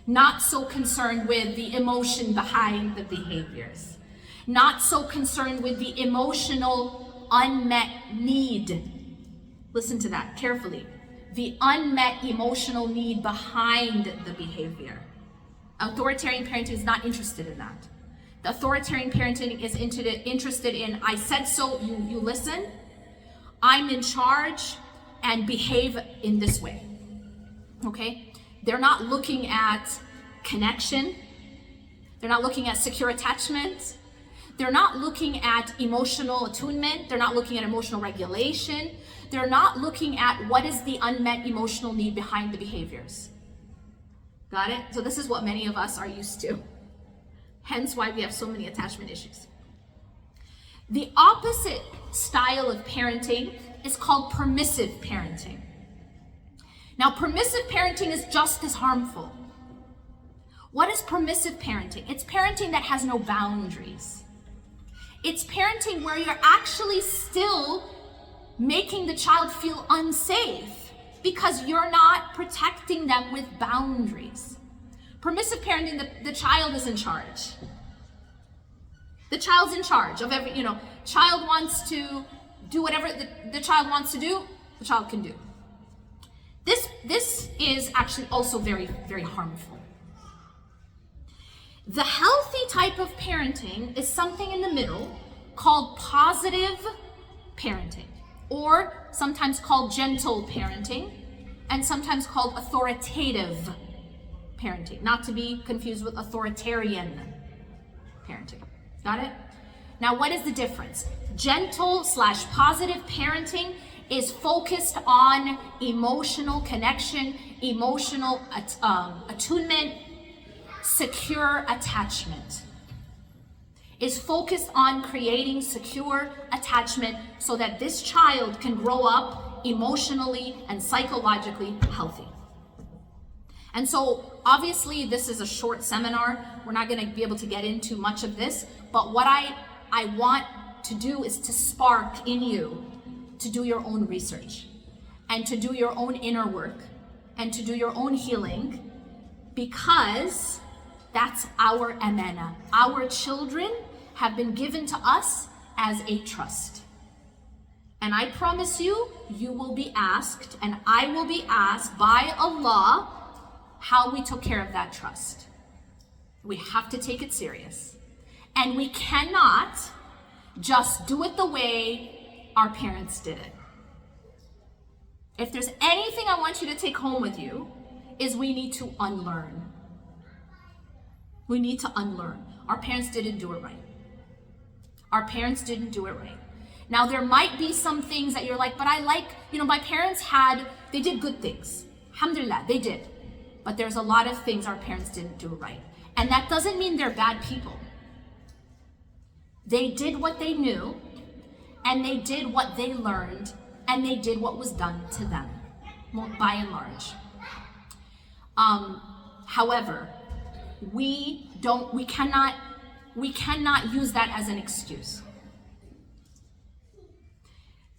not so concerned with the emotion behind the behaviors, not so concerned with the emotional unmet need. Listen to that carefully. The unmet emotional need behind the behavior. Authoritarian parenting is not interested in that. The authoritarian parenting is interested in, I said so, you listen, I'm in charge, and behave in this way. Okay? They're not looking at connection. They're not looking at secure attachment. They're not looking at emotional attunement. They're not looking at emotional regulation. They're not looking at what is the unmet emotional need behind the behaviors. Got it? So this is what many of us are used to. Hence why we have so many attachment issues. The opposite style of parenting is called permissive parenting. Now, permissive parenting is just as harmful. What is permissive parenting? It's parenting that has no boundaries. It's parenting where you're actually still making the child feel unsafe because you're not protecting them with boundaries. Permissive parenting, the child is in charge. The child's in charge of every, child wants to do whatever the child wants to do, the child can do. This is actually also very, very harmful. The healthy type of parenting is something in the middle called positive parenting, or sometimes called gentle parenting, and sometimes called authoritative parenting, not to be confused with authoritarian parenting. Got it? Now, what is the difference? Gentle/positive parenting is focused on emotional connection, emotional attunement, secure attachment. Is focused on creating secure attachment so that this child can grow up emotionally and psychologically healthy. And so obviously this is a short seminar. We're not going to be able to get into much of this, but what I want to do is to spark in you to do your own research and to do your own inner work and to do your own healing, because that's our amana. Our children have been given to us as a trust. And I promise you, you will be asked, and I will be asked by Allah, how we took care of that trust. We have to take it serious. And we cannot just do it the way our parents did it. If there's anything I want you to take home with you, is we need to unlearn. We need to unlearn. Our parents didn't do it right. Our parents didn't do it right. Now, there might be some things that you're like, but I like, my parents they did good things. Alhamdulillah, they did. But there's a lot of things our parents didn't do right. And that doesn't mean they're bad people. They did what they knew, and they did what they learned, and they did what was done to them, by and large. However, we cannot use that as an excuse.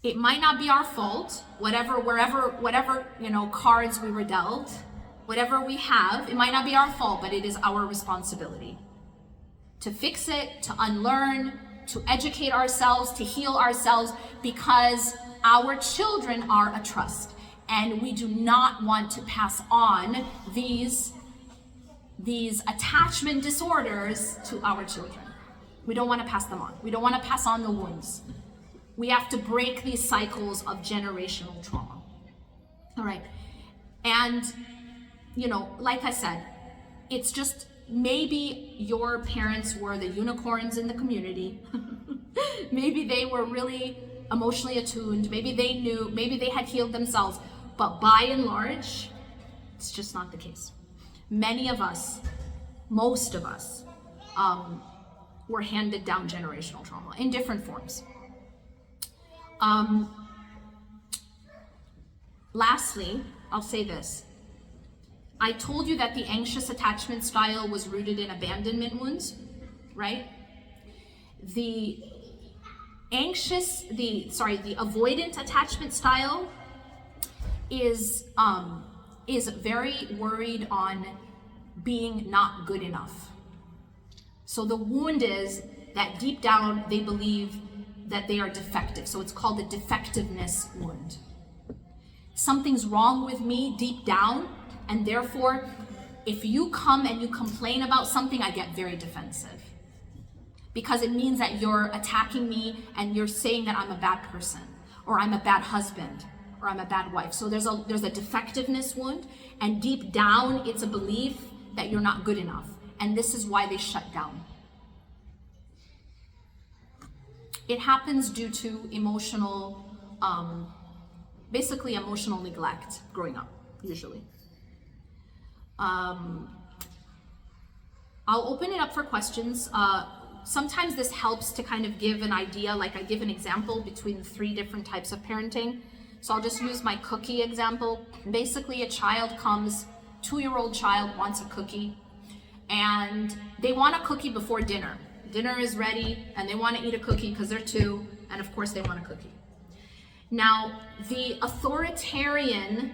It might not be our fault, whatever cards we were dealt, whatever we have, it might not be our fault, but it is our responsibility to fix it, to unlearn, to educate ourselves, to heal ourselves, because our children are a trust, and we do not want to pass on these attachment disorders to our children. We don't want to pass them on. We don't want to pass on the wounds. We have to break these cycles of generational trauma. All right. And, like I said, it's just maybe your parents were the unicorns in the community. Maybe they were really emotionally attuned. Maybe they knew, maybe they had healed themselves. But by and large, it's just not the case. Many of us, most of us, were handed down generational trauma in different forms. Lastly, I'll say this. I told you that the anxious attachment style was rooted in abandonment wounds, right? The avoidant attachment style is very worried on being not good enough. So the wound is that deep down they believe that they are defective. So it's called the defectiveness wound. Something's wrong with me deep down, and therefore, if you come and you complain about something, I get very defensive. Because it means that you're attacking me and you're saying that I'm a bad person, or I'm a bad husband, or I'm a bad wife. So there's a defectiveness wound, and deep down, it's a belief that you're not good enough. And this is why they shut down. It happens due to emotional neglect growing up, usually. I'll open it up for questions. Sometimes this helps to kind of give an idea, like I give an example between 3 different types of parenting. So I'll just use my cookie example. Basically, a child comes, 2-year-old child wants a cookie, and they want a cookie before dinner. Dinner is ready, and they want to eat a cookie because they're 2, and of course they want a cookie. Now, the authoritarian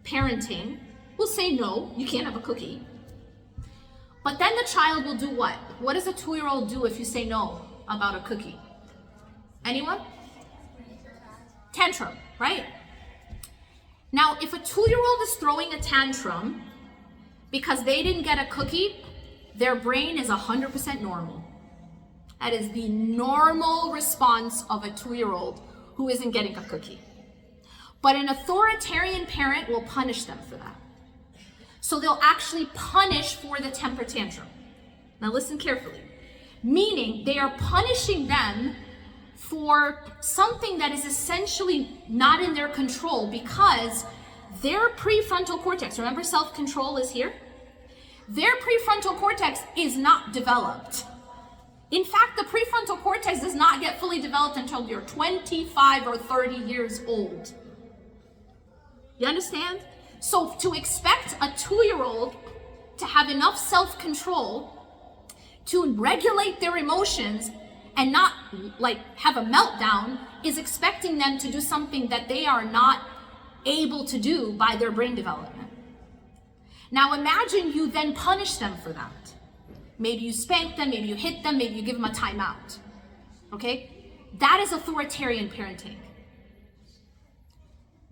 parenting will say, no, you can't have a cookie. But then the child will do what? What does a 2-year-old do if you say no about a cookie? Anyone? Tantrum, right? Now, if a 2-year-old is throwing a tantrum because they didn't get a cookie, their brain is 100% normal. That is the normal response of a 2-year-old who isn't getting a cookie. But an authoritarian parent will punish them for that. So they'll actually punish for the temper tantrum. Now listen carefully. Meaning they are punishing them for something that is essentially not in their control, because their prefrontal cortex, remember self-control is here? Their prefrontal cortex is not developed. In fact, the prefrontal cortex does not get fully developed until you're 25 or 30 years old. You understand? So to expect a 2-year-old to have enough self-control to regulate their emotions and not like have a meltdown is expecting them to do something that they are not able to do by their brain development. Now imagine you then punish them for that. Maybe you spank them, maybe you hit them, maybe you give them a timeout. Okay? That is authoritarian parenting.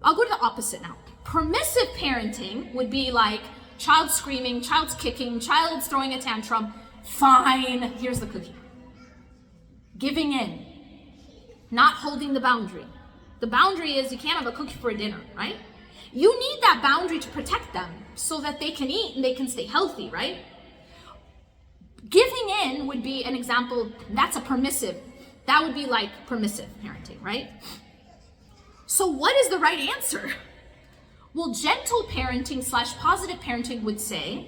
I'll go to the opposite now. Permissive parenting would be like child screaming, child's kicking, child's throwing a tantrum. Fine, here's the cookie. Giving in, not holding the boundary. The boundary is you can't have a cookie for dinner, right? You need that boundary to protect them so that they can eat and they can stay healthy, right? Giving in would be an example, that's a permissive, that would be like permissive parenting, right? So what is the right answer? Well, gentle parenting / positive parenting would say,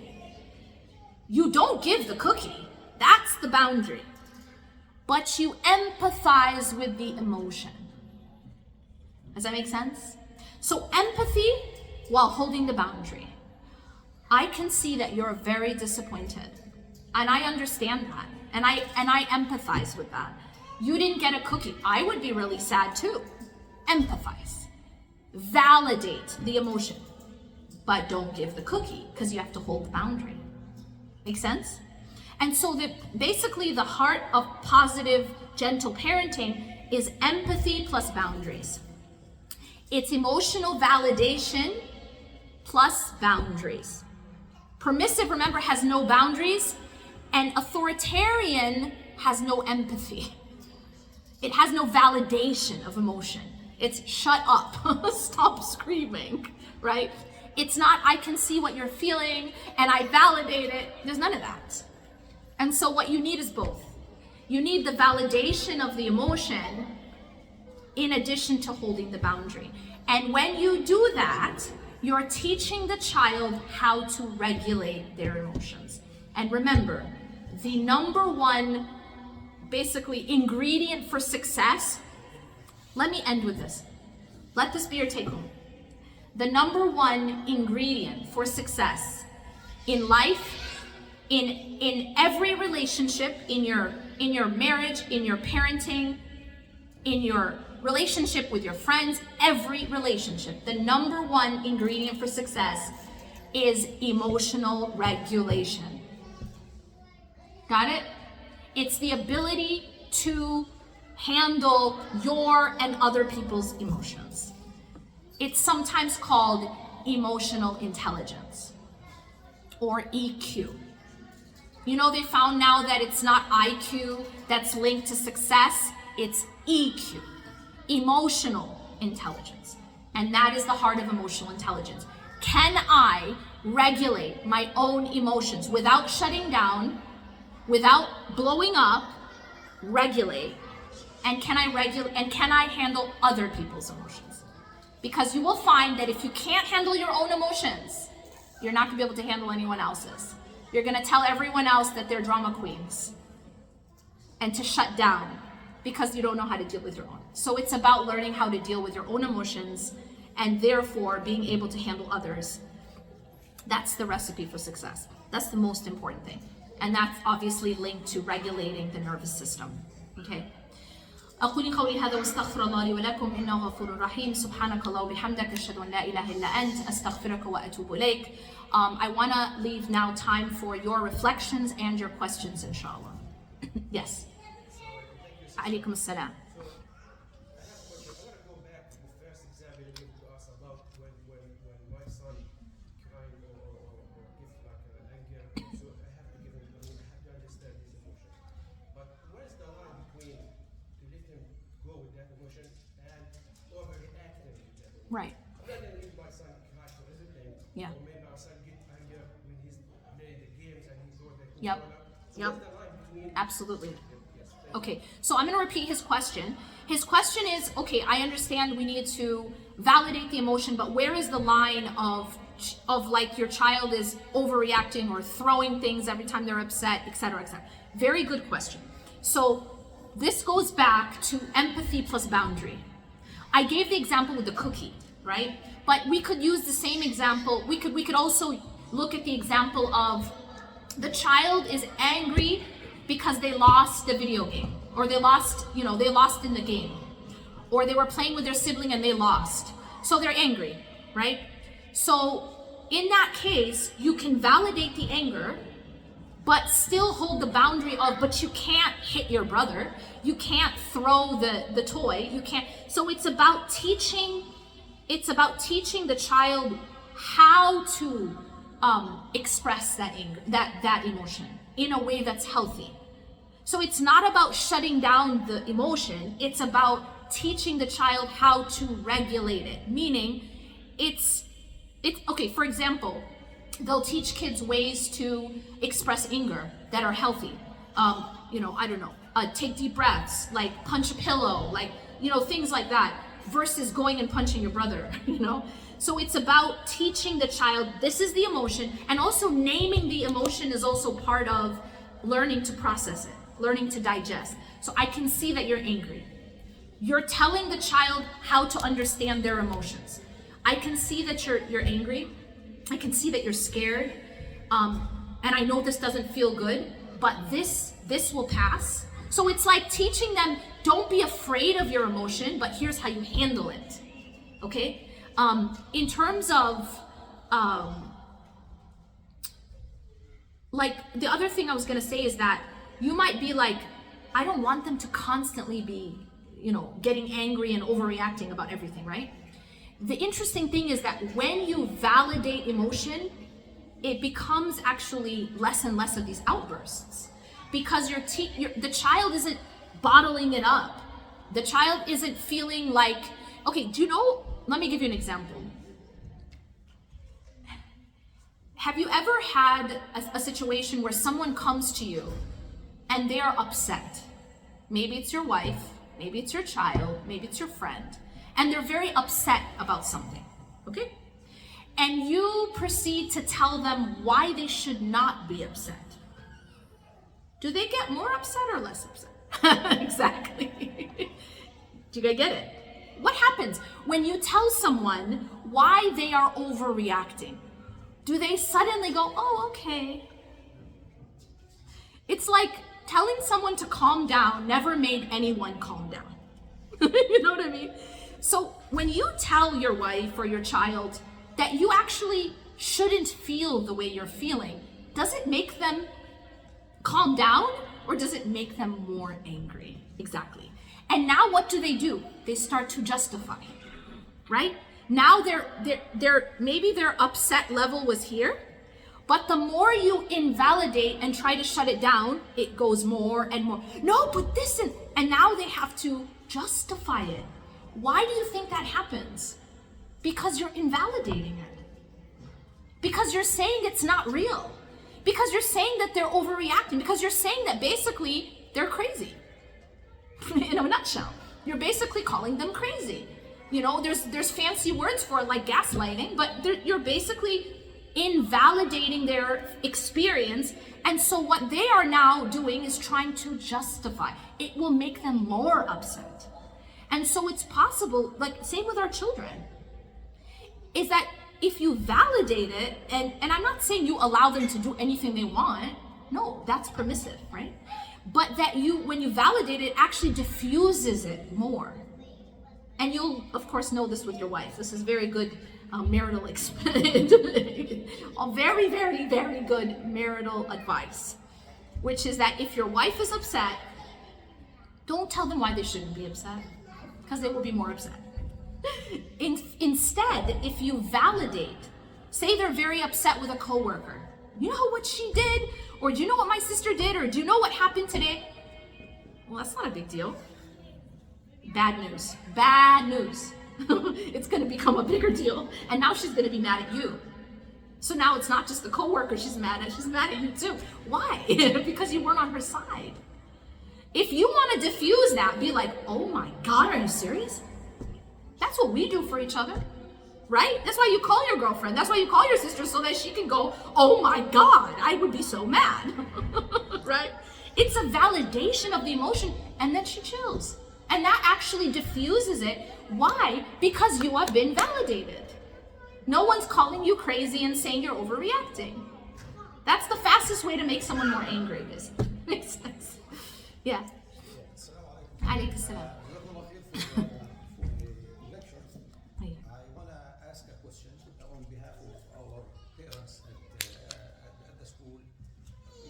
you don't give the cookie, that's the boundary, but you empathize with the emotion. Does that make sense? So empathy while holding the boundary. I can see that you're very disappointed, and I understand that, and I empathize with that. You didn't get a cookie. I would be really sad too. Empathize. Validate the emotion, but don't give the cookie because you have to hold the boundary. Make sense? And so basically the heart of positive, gentle parenting is empathy plus boundaries. It's emotional validation plus boundaries. Permissive, remember, has no boundaries, and authoritarian has no empathy. It has no validation of emotion. It's shut up, stop screaming, right? It's not, I can see what you're feeling and I validate it. There's none of that. And so what you need is both. You need the validation of the emotion in addition to holding the boundary. And when you do that, you're teaching the child how to regulate their emotions. And remember, the number one basically ingredient for success, let me end with this. Let this be your take home. The number one ingredient for success in life, in every relationship, in your marriage, in your parenting, in your relationship with your friends, every relationship, the number one ingredient for success is emotional regulation. Got it? It's the ability to handle your and other people's emotions. It's sometimes called emotional intelligence or EQ. You know, they found now that it's not IQ that's linked to success, it's EQ, emotional intelligence. And that is the heart of emotional intelligence. Can I regulate my own emotions without shutting down, without blowing up? Regulate. And can I handle other people's emotions? Because you will find that if you can't handle your own emotions, you're not gonna be able to handle anyone else's. You're gonna tell everyone else that they're drama queens and to shut down because you don't know how to deal with your own. So it's about learning how to deal with your own emotions and therefore being able to handle others. That's the recipe for success. That's the most important thing. And that's obviously linked to regulating the nervous system. Okay? أقول قولي هذا واستغفر الله لي ولكم إنه غفور رحيم سبحانك الله وبحمدك أشهد أن لا إله إلا أنت أستغفرك وأتوب إليك. I want to leave now time for your reflections and your questions, inshallah. Yes. عليكم السلام. Right. Yeah. Yep. Absolutely. Okay, so I'm going to repeat his question. His question is, okay, I understand we need to validate the emotion, but where is the line of like your child is overreacting or throwing things every time they're upset, etc., etc. Very good question. So this goes back to empathy plus boundary. I gave the example with the cookie, right? But we could use the same example. We could also look at the example of the child is angry because they lost the video game or they lost, they lost in the game, or they were playing with their sibling and they lost. So they're angry, right? So in that case, you can validate the anger, but still hold the boundary of, but you can't hit your brother. You can't throw the toy. You can't. So it's about teaching the child how to express that anger, that emotion in a way that's healthy. So it's not about shutting down the emotion. It's about teaching the child how to regulate it. Meaning, it's okay. For example, they'll teach kids ways to express anger that are healthy. I don't know. Take deep breaths, like punch a pillow, like things like that, versus going and punching your brother. So it's about teaching the child this is the emotion, and also naming the emotion is also part of learning to process it, learning to digest. So I can see that you're angry. You're telling the child how to understand their emotions. I can see that you're angry. I can see that you're scared. And I know this doesn't feel good, but this will pass. So it's like teaching them, don't be afraid of your emotion, but here's how you handle it. Okay? In terms of, like, the other thing I was gonna say is that you might be like, I don't want them to constantly be, getting angry and overreacting about everything, right? The interesting thing is that when you validate emotion, it becomes actually less and less of these outbursts, because the child isn't bottling it up. The child isn't feeling like, okay, let me give you an example. Have you ever had a situation where someone comes to you and they are upset? Maybe it's your wife, maybe it's your child, maybe it's your friend, and they're very upset about something, okay? And you proceed to tell them why they should not be upset. Do they get more upset or less upset? Exactly. Do you get it? What happens when you tell someone why they are overreacting? Do they suddenly go, oh, okay? It's like telling someone to calm down never made anyone calm down. You know what I mean? So when you tell your wife or your child that you actually shouldn't feel the way you're feeling, does it make them calm down, or does it make them more angry? Exactly. And now what do? They start to justify, right? Now maybe their upset level was here, but the more you invalidate and try to shut it down, it goes more and more. No, but this and now they have to justify it. Why do you think that happens? Because you're invalidating it. Because you're saying it's not real. Because you're saying that they're overreacting. Because you're saying that basically they're crazy. In a nutshell, you're basically calling them crazy. There's fancy words for it, like gaslighting, but you're basically invalidating their experience. And so what they are now doing is trying to justify. It will make them more upset. And so it's possible, like same with our children, is that if you validate it, and I'm not saying you allow them to do anything they want, no, that's permissive, right? But that when you validate it, actually diffuses it more. And you'll, of course, know this with your wife. This is very good marital experience. Very, very, very good marital advice, which is that if your wife is upset, don't tell them why they shouldn't be upset, because they will be more upset. Instead, if you validate, say they're very upset with a coworker. You know what she did? Or do you know what my sister did? Or do you know what happened today? Well, that's not a big deal. Bad news. Bad news. It's going to become a bigger deal. And now she's going to be mad at you. So now it's not just the coworker she's mad at you too. Why? Because you weren't on her side. If you want to diffuse that, be like, oh my God, are you serious? That's what we do for each other, right? That's why you call your girlfriend. That's why you call your sister, so that she can go, oh my God, I would be so mad, right? It's a validation of the emotion, and then she chills. And that actually diffuses it. Why? Because you have been validated. No one's calling you crazy and saying you're overreacting. That's the fastest way to make someone more angry. Makes sense. Yeah. So عليك السلام. جزاكم الله خير for the lecture. أيوة. I want to ask a question on behalf of our parents at the school.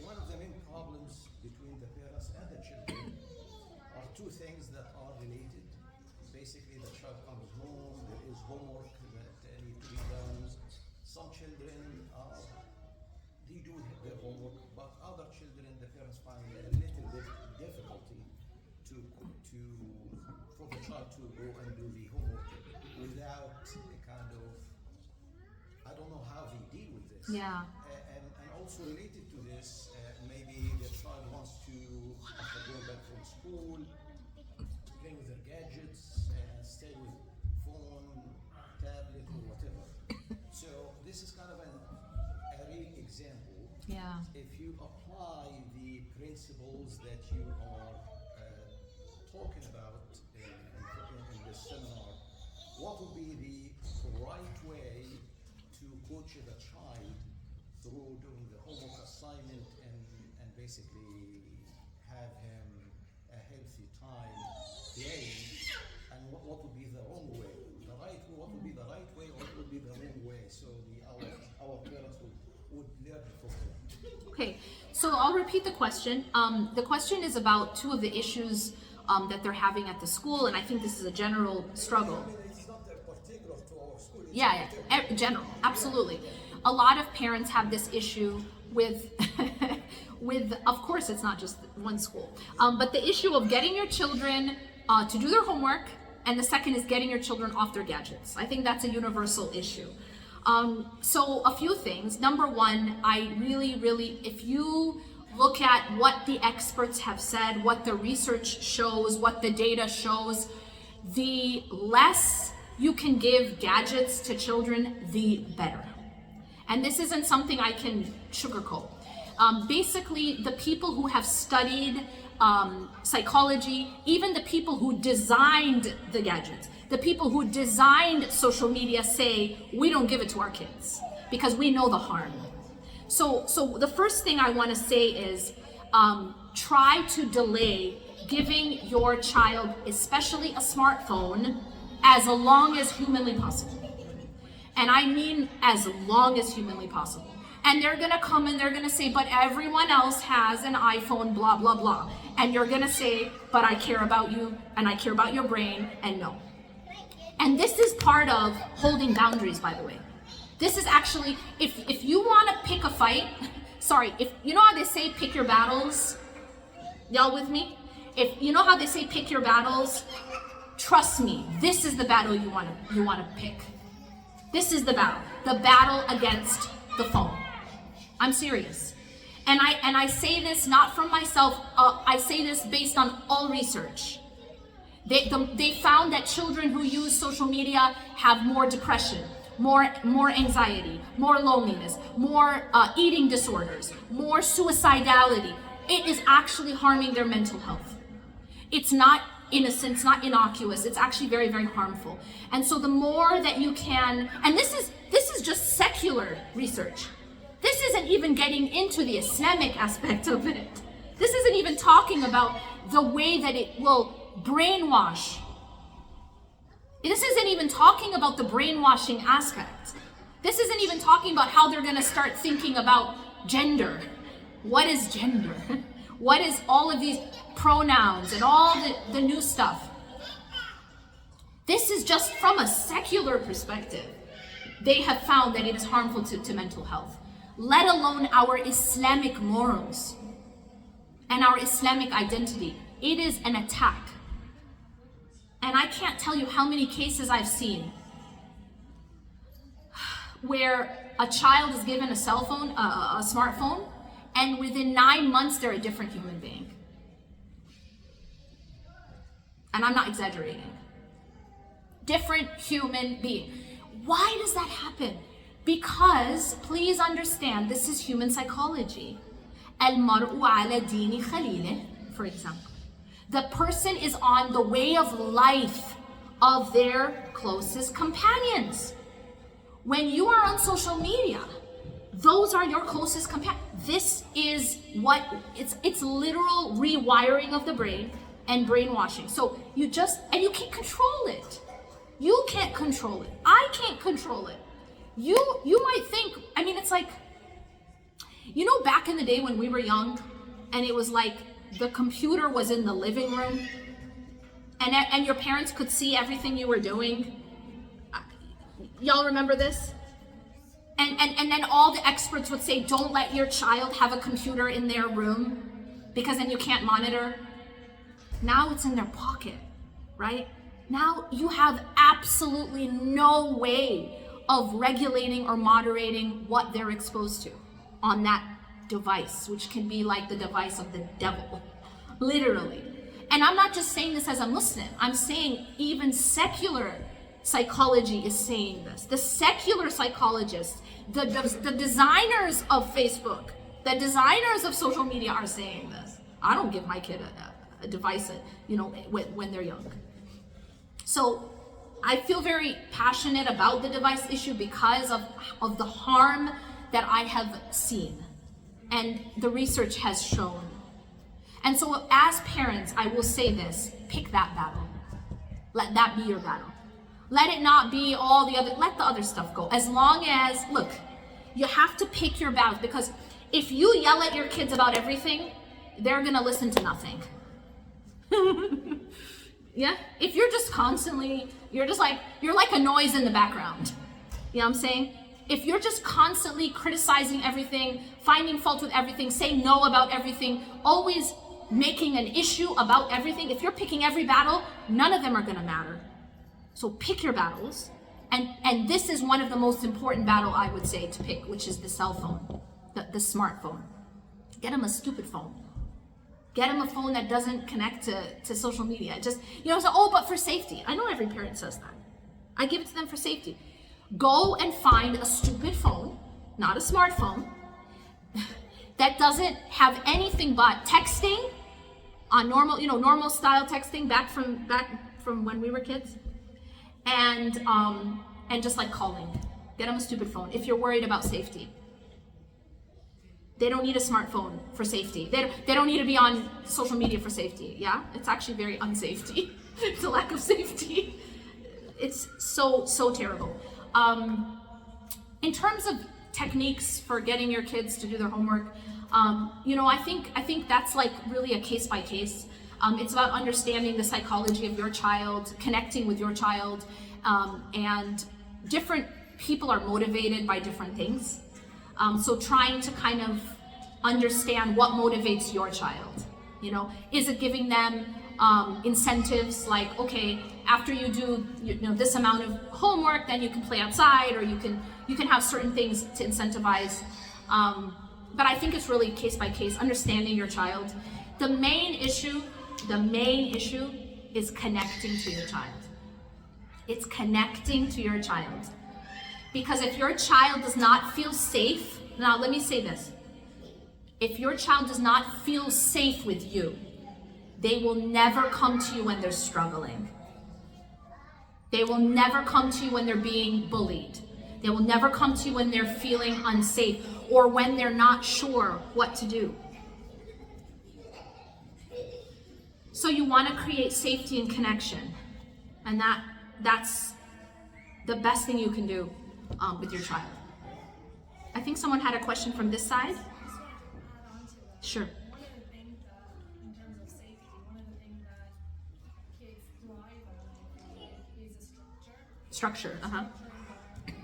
One of the main problems between the parents and the children are two things that are related. Basically, the child comes home, there is homework that need to be done. Some children they do their homework, but other children, the parents find a little bit difficulty to for the child to go and do the homework without a kind of, I don't know how they deal with this. Yeah. And also related to this, maybe the child wants to, after going back from school, play with their gadgets and stay with phone, tablet, or whatever. So this is kind of a real example. Yeah. If you apply the principles that you are talking about in this seminar, what would be the right way to coach the child through doing the homework assignment and basically have him a healthy time playing, and what would be the wrong way? The right way, what would be the right way, or what would be the wrong way? So our parents would learn from them. Okay, so I'll repeat the question. The question is about two of the issues that they're having at the school, and I think this is a general struggle. It's not particular to our school. Yeah, general, absolutely. A lot of parents have this issue with, of course, it's not just one school, but the issue of getting your children to do their homework, and the second is getting your children off their gadgets. I think that's a universal issue. So a few things. Number one, I really, if you look at what the experts have said, what the research shows, what the data shows, the less you can give gadgets to children, the better. And this isn't something I can sugarcoat. Basically, the people who have studied psychology, even the people who designed the gadgets, the people who designed social media say, we don't give it to our kids because we know the harm. So the first thing I want to say is try to delay giving your child, especially a smartphone, as long as humanly possible. And I mean as long as humanly possible. And they're gonna come and they're gonna say, but everyone else has an iPhone, blah, blah, blah. And you're gonna say, but I care about you and I care about your brain, and no. And this is part of holding boundaries, by the way. This is actually, if you wanna pick a fight, sorry, if you know how they say pick your battles? Y'all with me? If you know how they say pick your battles, trust me, this is the battle you wanna pick. This is the battle against the phone. I'm serious. And I say this not from myself, I say this based on all research. They found that children who use social media have more depression, more anxiety, more loneliness, more eating disorders, more suicidality. It is actually harming their mental health. It's not innocent, it's not innocuous, it's actually very, very harmful. And so the more that you can, and this is just secular research. This isn't even getting into the Islamic aspect of it. This isn't even talking about the way that it will brainwash. This isn't even talking about the brainwashing aspect. This isn't even talking about how they're gonna start thinking about gender. What is gender? What is all of these pronouns and all the new stuff? This is just from a secular perspective. They have found that it is harmful to mental health, let alone our Islamic morals and our Islamic identity. It is an attack. And I can't tell you how many cases I've seen where a child is given a cell phone, a smartphone, and within 9 months they're a different human being. And I'm not exaggerating. Different human being. Why does that happen? Because, please understand, this is human psychology. المرء على دين خليله, for example. The person is on the way of life of their closest companions. When you are on social media, those are your closest companions. This is what, it's literal rewiring of the brain, and brainwashing. So you can't control it. You can't control it. I can't control it. You might think, I mean, it's like, you know, back in the day when we were young, and it was like the computer was in the living room, and your parents could see everything you were doing. Y'all remember this? And then all the experts would say, don't let your child have a computer in their room because then you can't monitor. Now it's in their pocket, right? Now you have absolutely no way of regulating or moderating what they're exposed to on that device, which can be like the device of the devil, literally. And I'm not just saying this as a Muslim. I'm saying even secular psychology is saying this. The secular psychologists, the designers of Facebook, the designers of social media are saying this. I don't give my kid a device, you know, when they're young. So I feel very passionate about the device issue because of the harm that I have seen and the research has shown. And so as parents, I will say this, pick that battle. Let that be your battle. Let it not be all the other, let the other stuff go. As long as, look, you have to pick your battles, because if you yell at your kids about everything, they're gonna listen to nothing. Yeah? If you're just constantly, you're like a noise in the background. You know what I'm saying? If you're just constantly criticizing everything, finding fault with everything, saying no about everything, always making an issue about everything, if you're picking every battle, none of them are gonna matter. So pick your battles. And this is one of the most important battle I would say to pick, which is the cell phone, the smartphone. Get them a stupid phone. Get them a phone that doesn't connect to social media. Just, you know, so, oh, but for safety. I know every parent says that. I give it to them for safety. Go and find a stupid phone, not a smartphone, that doesn't have anything but texting on normal, you know, normal style texting back from when we were kids. And just like calling. Get them a stupid phone if you're worried about safety. They don't need a smartphone for safety. They don't need to be on social media for safety. Yeah, it's actually very unsafety. It's a lack of safety. It's so terrible. In terms of techniques for getting your kids to do their homework, you know, I think that's like really a case by case. It's about understanding the psychology of your child, connecting with your child, and different people are motivated by different things. So trying to kind of understand what motivates your child. You know, is it giving them incentives like, okay, after you do this amount of homework, then you can play outside, or you can have certain things to incentivize. But I think it's really case by case, understanding your child. The main issue is connecting to your child. It's connecting to your child. Because if your child does not feel safe, now let me say this. If your child does not feel safe with you, they will never come to you when they're struggling. They will never come to you when they're being bullied. They will never come to you when they're feeling unsafe or when they're not sure what to do. So you want to create safety and connection. And that's the best thing you can do with your child. I think someone had a question from this side. Sure. One of the things that, in terms of safety, one of the things that kids thrive on, I think, is a structure. Structure, uh-huh. And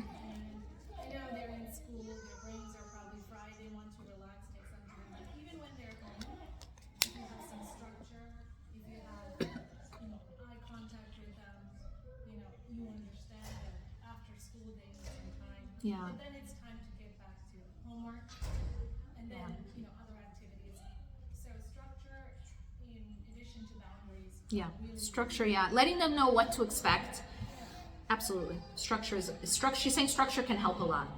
I know they're in school, their brains are probably fried, they want to relax, take some time. But even when they're home, if you have some structure, if you have, eye contact with them, you understand that after school they need some time. Yeah. But then it's time to get back to homework, and then, other activities. So structure in addition to boundaries. Yeah, really structure, yeah. Letting them know what to expect. Absolutely. Structure. She's saying structure can help a lot.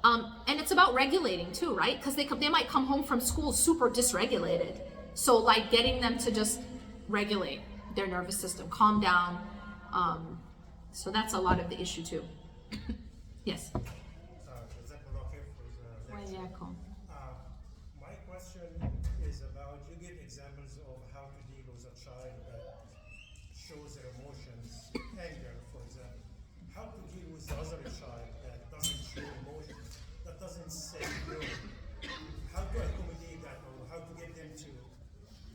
And it's about regulating too, right? Because they might come home from school super dysregulated. So like getting them to just regulate their nervous system, calm down. So that's a lot of the issue too. Yes. My question is about, you give examples of how to deal with a child with the other child that doesn't show emotions, that doesn't say no, how to accommodate that or how to get them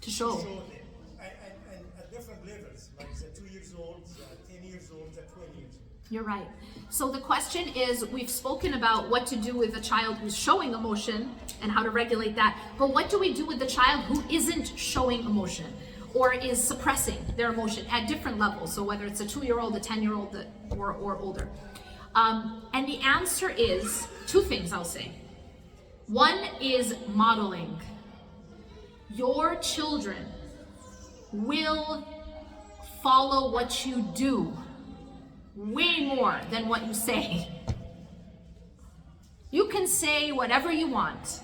To show. them and at different levels, like the 2 years old, the 10 years old, the 20 years old. You're right. So the question is, we've spoken about what to do with a child who's showing emotion and how to regulate that. But what do we do with the child who isn't showing emotion or is suppressing their emotion at different levels? So whether it's a 2-year-old, a 10-year-old, or older. And the answer is 2 things, I'll say. One is modeling. Your children will follow what you do way more than what you say. You can say whatever you want.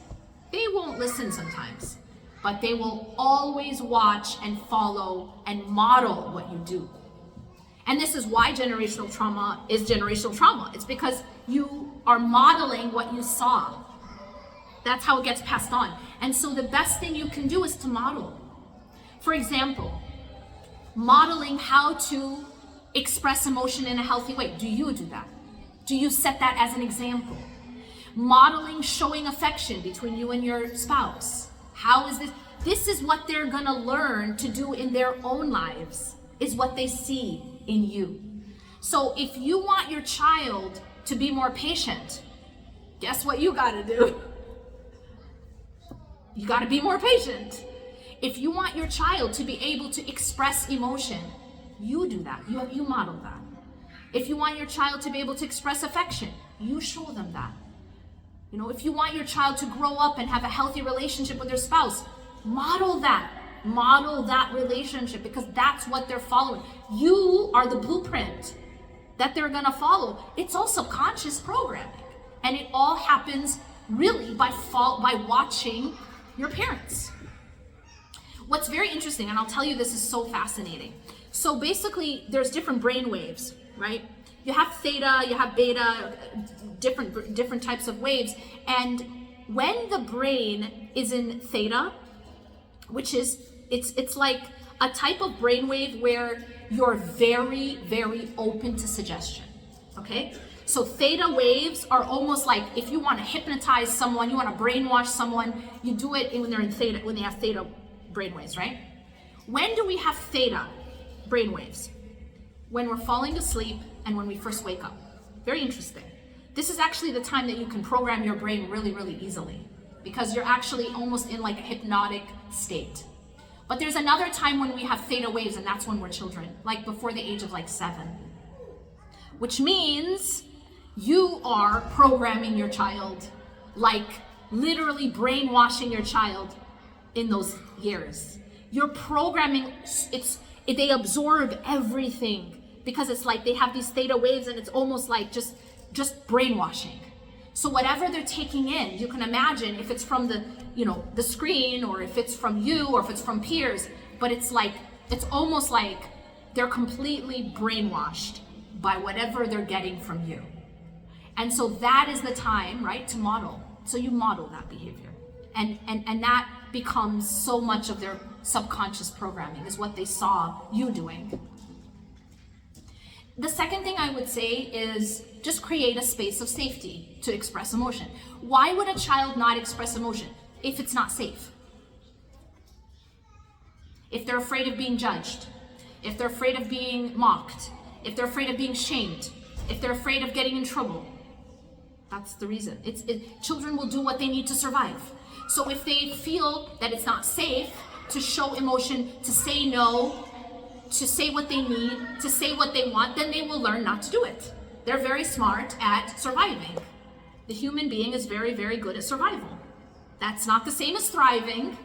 They won't listen sometimes, but they will always watch and follow and model what you do. And this is why generational trauma is generational trauma. It's because you are modeling what you saw. That's how it gets passed on. And so the best thing you can do is to model. For example, modeling how to express emotion in a healthy way. Do you do that? Do you set that as an example? Modeling showing affection between you and your spouse. How is this? This is what they're gonna learn to do in their own lives, is what they see in you. So if you want your child to be more patient, guess what you gotta do? You gotta be more patient. If you want your child to be able to express emotion, you do that. You model that. If you want your child to be able to express affection, you show them that. You know, if you want your child to grow up and have a healthy relationship with their spouse, model that. Model that relationship, because that's what they're following. You are the blueprint that they're gonna follow. It's all subconscious programming. And it all happens really by watching your parents. What's very interesting, and I'll tell you, this is so fascinating. So basically, there's different brain waves, right? You have theta, you have beta, different types of waves. And when the brain is in theta, which is, it's like a type of brainwave where you're very, very open to suggestion, okay? So theta waves are almost like if you want to hypnotize someone, you want to brainwash someone, you do it when they're in theta, when they have theta brainwaves, right? When do we have theta brainwaves? When we're falling asleep and when we first wake up. Very interesting. This is actually the time that you can program your brain really, really easily, because you're actually almost in like a hypnotic state. But there's another time when we have theta waves, and that's when we're children, like before the age of like 7. Which means you are programming your child, like literally brainwashing your child in those years. You're programming, they absorb everything, because it's like they have these theta waves and it's almost like just brainwashing. So whatever they're taking in, you can imagine if it's from the screen, or if it's from you, or if it's from peers, but it's almost like they're completely brainwashed by whatever they're getting from you. And so that is the time, right, to model. So you model that behavior. And that becomes so much of their subconscious programming, is what they saw you doing. The second thing I would say is just create a space of safety to express emotion. Why would a child not express emotion if it's not safe? If they're afraid of being judged, if they're afraid of being mocked, if they're afraid of being shamed, if they're afraid of getting in trouble. That's the reason. Children will do what they need to survive. So if they feel that it's not safe to show emotion, to say no, to say what they need, to say what they want, then they will learn not to do it. They're very smart at surviving. The human being is very, very good at survival. That's not the same as thriving.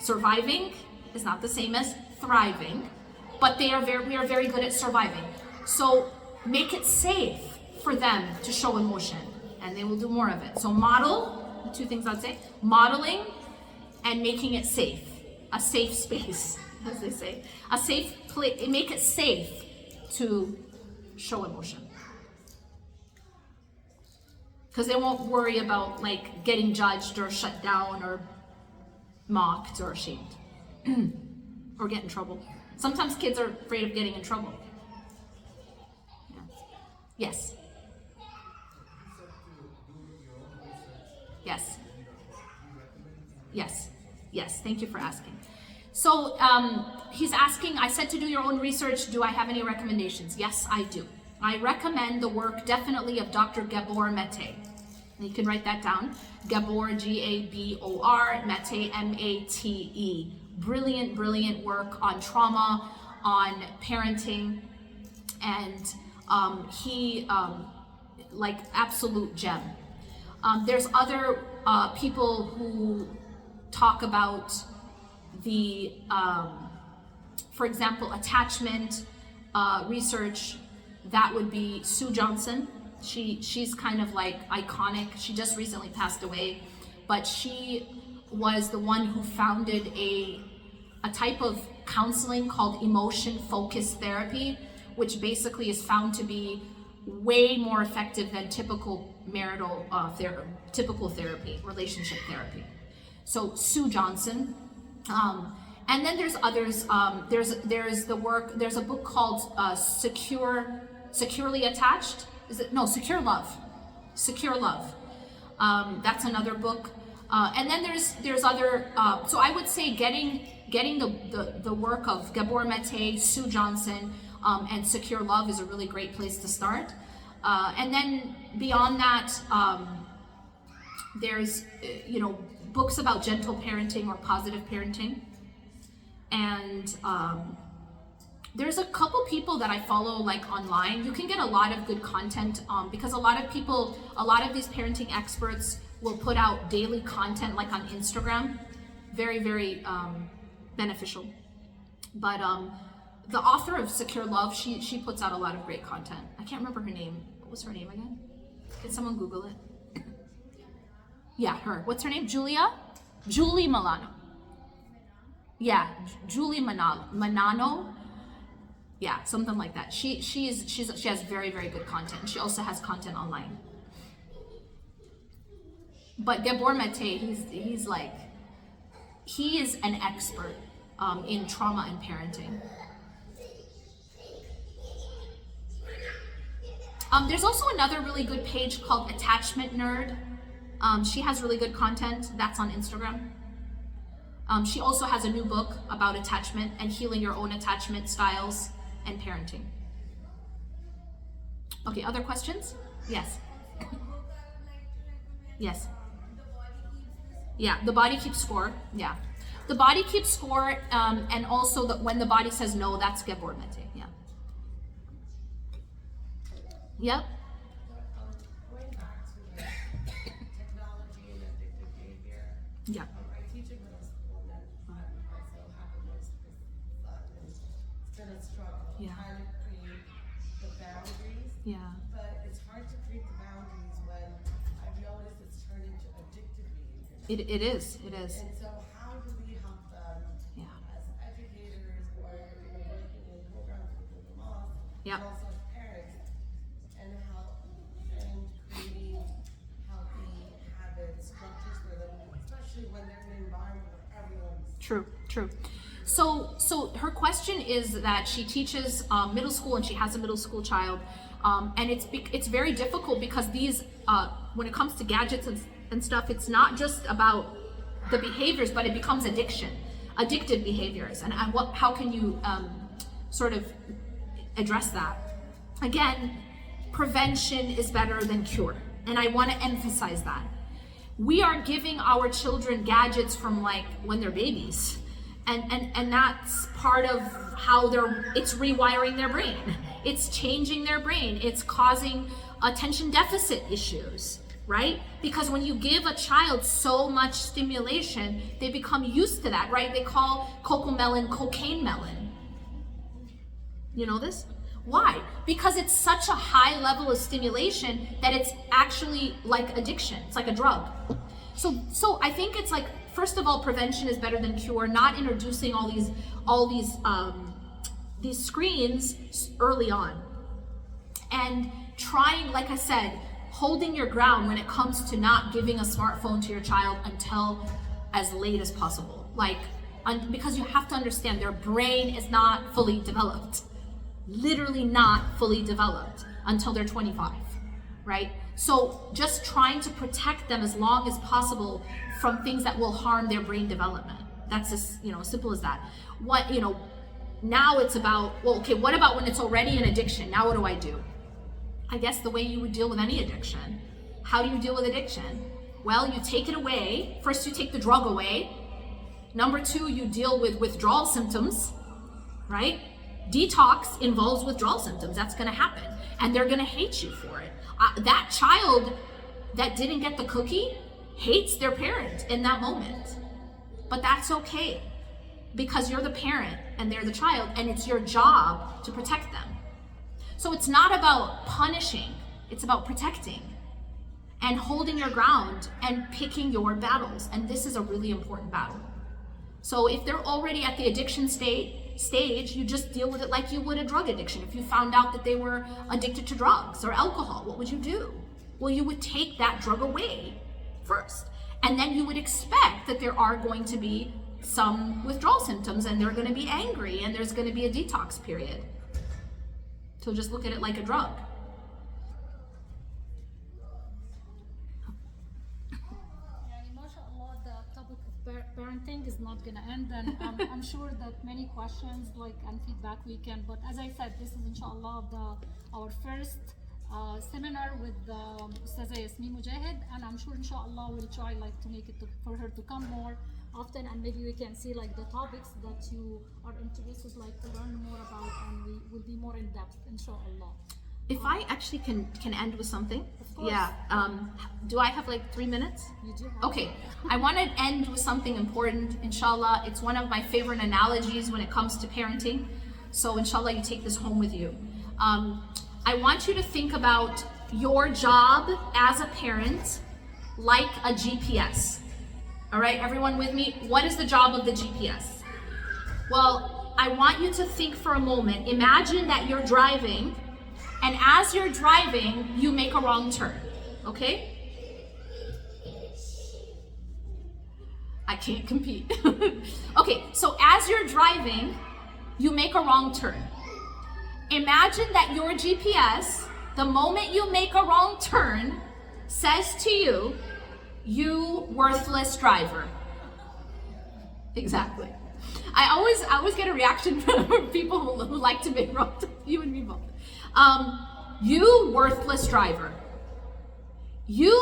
Surviving is not the same as thriving, but we are very good at surviving. So make it safe for them to show emotion, and they will do more of it. So model, the 2 things I'd say, modeling and making it safe, a safe space, as they say, a safe place. Make it safe to show emotion, because they won't worry about like getting judged or shut down or mocked or shamed or get in trouble. Sometimes kids are afraid of getting in trouble. Yeah. Yes. Yes, yes, thank you for asking. So he's asking, I said to do your own research, do I have any recommendations? Yes, I do. I recommend the work definitely of Dr. Gabor Mate. You can write that down. Gabor, Gabor, Mate, Mate. Brilliant, brilliant work on trauma, on parenting, and he, like, absolute gem. There's other people who talk about the, for example, attachment research. That would be Sue Johnson. She's kind of like iconic. She just recently passed away, but she was the one who founded a type of counseling called emotion-focused therapy, which basically is found to be way more effective than typical marital typical therapy, relationship therapy. So Sue Johnson. And then there's others. There's the work. There's a book called Securely Attached. Is it? No, Secure Love. Secure Love. That's another book. And then there's other. So I would say getting the work of Gabor Mate, Sue Johnson, and Secure Love is a really great place to start. And then beyond that, there's books about gentle parenting or positive parenting. And there's a couple people that I follow like online. You can get a lot of good content because a lot of these parenting experts will put out daily content like on Instagram. Very, very beneficial. But the author of Secure Love, she puts out a lot of great content. I can't remember her name. What was her name again? Can someone Google it? Yeah, her. What's her name? Julie Milano. Yeah, Julie Manano. Yeah, something like that. She has very, very good content. She also has content online. But Gabor Mate, he is an expert in trauma and parenting. There's also another really good page called Attachment Nerd. She has really good content. That's on Instagram. She also has a new book about attachment and healing your own attachment styles and parenting. Okay, other questions? Yes. Yes. Yeah, The Body Keeps Score. Yeah. The Body Keeps Score, and also when the body says no, that's Gabor Mate. Yeah. Yep. Going back to technology and addictive behavior. Yeah. I teach in middle school, and I also have a most son, and it's been a struggle trying to create the boundaries. Yeah. But it's hard to create the boundaries when I've noticed it's turned into addictive behavior. It is. And so how do we help them as educators or working in programs with the moms, Yep. and also as parents, and help and creating healthy habits, structures for them, especially when they're in an environment where everyone's True. So her question is that she teaches middle school and she has a middle school child, and it's very difficult because these when it comes to gadgets and stuff, it's not just about the behaviors, but it becomes addictive behaviors, and how can you sort of address that? Again, prevention is better than cure, and I want to emphasize that. We are giving our children gadgets from like when they're babies, and that's part of how it's rewiring their brain. It's changing their brain. It's causing attention deficit issues, right? Because when you give a child so much stimulation, they become used to that, right? They call cocomelon cocaine melon. You know this? Why? Because it's such a high level of stimulation that it's actually like addiction. It's like a drug. So I think it's like, first of all, prevention is better than cure. Not introducing all these screens early on, and trying, like I said, holding your ground when it comes to not giving a smartphone to your child until as late as possible. Because you have to understand their brain is not fully developed. Literally not fully developed until they're 25, right? So just trying to protect them as long as possible from things that will harm their brain development. That's as, as simple as that. Now it's about, well, okay, what about when it's already an addiction? Now what do I do? I guess the way you would deal with any addiction. How do you deal with addiction? Well, you take it away. First, you take the drug away. Number two, you deal with withdrawal symptoms, right? Detox involves withdrawal symptoms. That's going to happen. And they're going to hate you for it. That child that didn't get the cookie hates their parent in that moment. But that's okay, because you're the parent and they're the child, and it's your job to protect them. So it's not about punishing, it's about protecting and holding your ground and picking your battles. And this is a really important battle. So if they're already at the addiction stage, you just deal with it like you would a drug addiction. If you found out that they were addicted to drugs or alcohol, what would you do? Well, you would take that drug away first. And then you would expect that there are going to be some withdrawal symptoms, and they're going to be angry, and there's going to be a detox period. So just look at it like a drug. MashaAllah, the topic of parenting is not going to end, and I'm sure that many questions and feedback we can, but as I said, this is inshallah our first seminar with Ustaza Yasmin Mujahid, and I'm sure inshallah we'll try to make it for her to come more often, and maybe we can see the topics that you are interested to learn more about, and we will be more in depth inshallah. If I actually can end with something. Of course. Yeah. Do I have 3 minutes? You do have Okay. I want to end with something important, inshallah. It's one of my favorite analogies when it comes to parenting. So inshallah you take this home with you. I want you to think about your job as a parent like a GPS. All right, everyone with me? What is the job of the GPS? Well, I want you to think for a moment. Imagine that you're driving, and as you're driving, you make a wrong turn, okay? I can't compete. Okay, so as you're driving, you make a wrong turn. Imagine that your GPS, the moment you make a wrong turn, says to you, "You worthless driver." Exactly. I always get a reaction from people who like to make wrong turns, you and me both. You worthless driver. You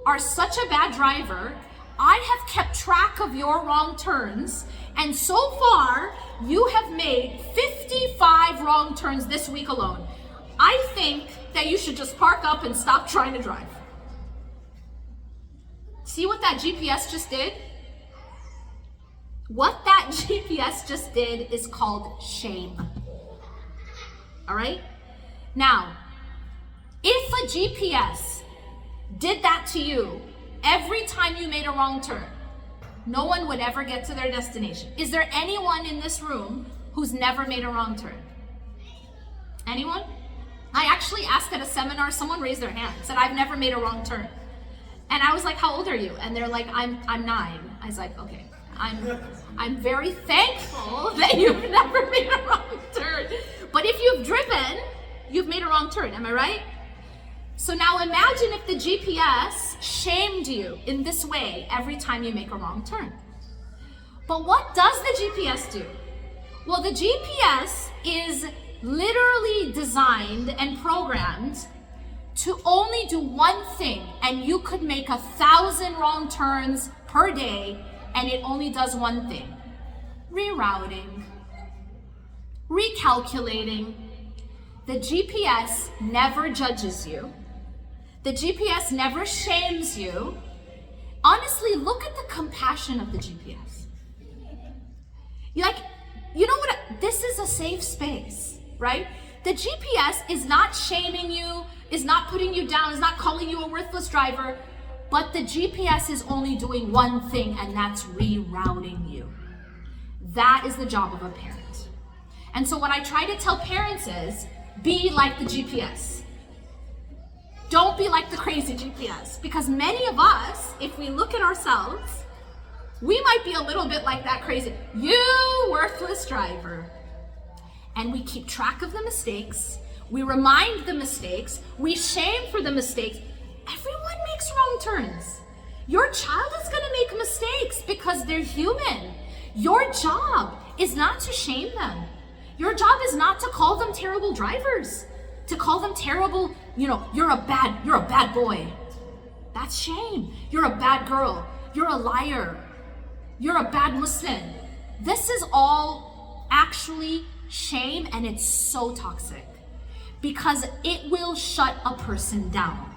are such a bad driver. I have kept track of your wrong turns, and so far you have made 55 wrong turns this week alone. I think that you should just park up and stop trying to drive. See what that GPS just did? What that GPS just did is called shame. All right? Now, if a GPS did that to you every time you made a wrong turn, no one would ever get to their destination. Is there anyone in this room who's never made a wrong turn? Anyone? I actually asked at a seminar, someone raised their hand, said, "I've never made a wrong turn." And I was like, "How old are you?" And they're like, I'm 9. I was like, "Okay, I'm very thankful that you've never made a wrong turn. But if you've driven, you've made a wrong turn, am I right?" So now imagine if the GPS shamed you in this way every time you make a wrong turn. But what does the GPS do? Well, the GPS is literally designed and programmed to only do one thing, and you could make 1,000 wrong turns per day, and it only does one thing: rerouting, recalculating. The GPS never judges you. The GPS never shames you. Honestly, look at the compassion of the GPS. You know what? This is a safe space, right? The GPS is not shaming you, is not putting you down, is not calling you a worthless driver, but the GPS is only doing one thing, and that's rerouting you. That is the job of a parent. And so what I try to tell parents is, be like the GPS. Don't be like the crazy GPS, because many of us, if we look at ourselves, we might be a little bit like that crazy, "You worthless driver." And we keep track of the mistakes. We remind the mistakes. We shame for the mistakes. Everyone makes wrong turns. Your child is going to make mistakes because they're human. Your job is not to shame them. Your job is not to call them terrible drivers, to call them terrible, you're a bad boy. That's shame. You're a bad girl. You're a liar. You're a bad Muslim. This is all actually shame, and it's so toxic because it will shut a person down.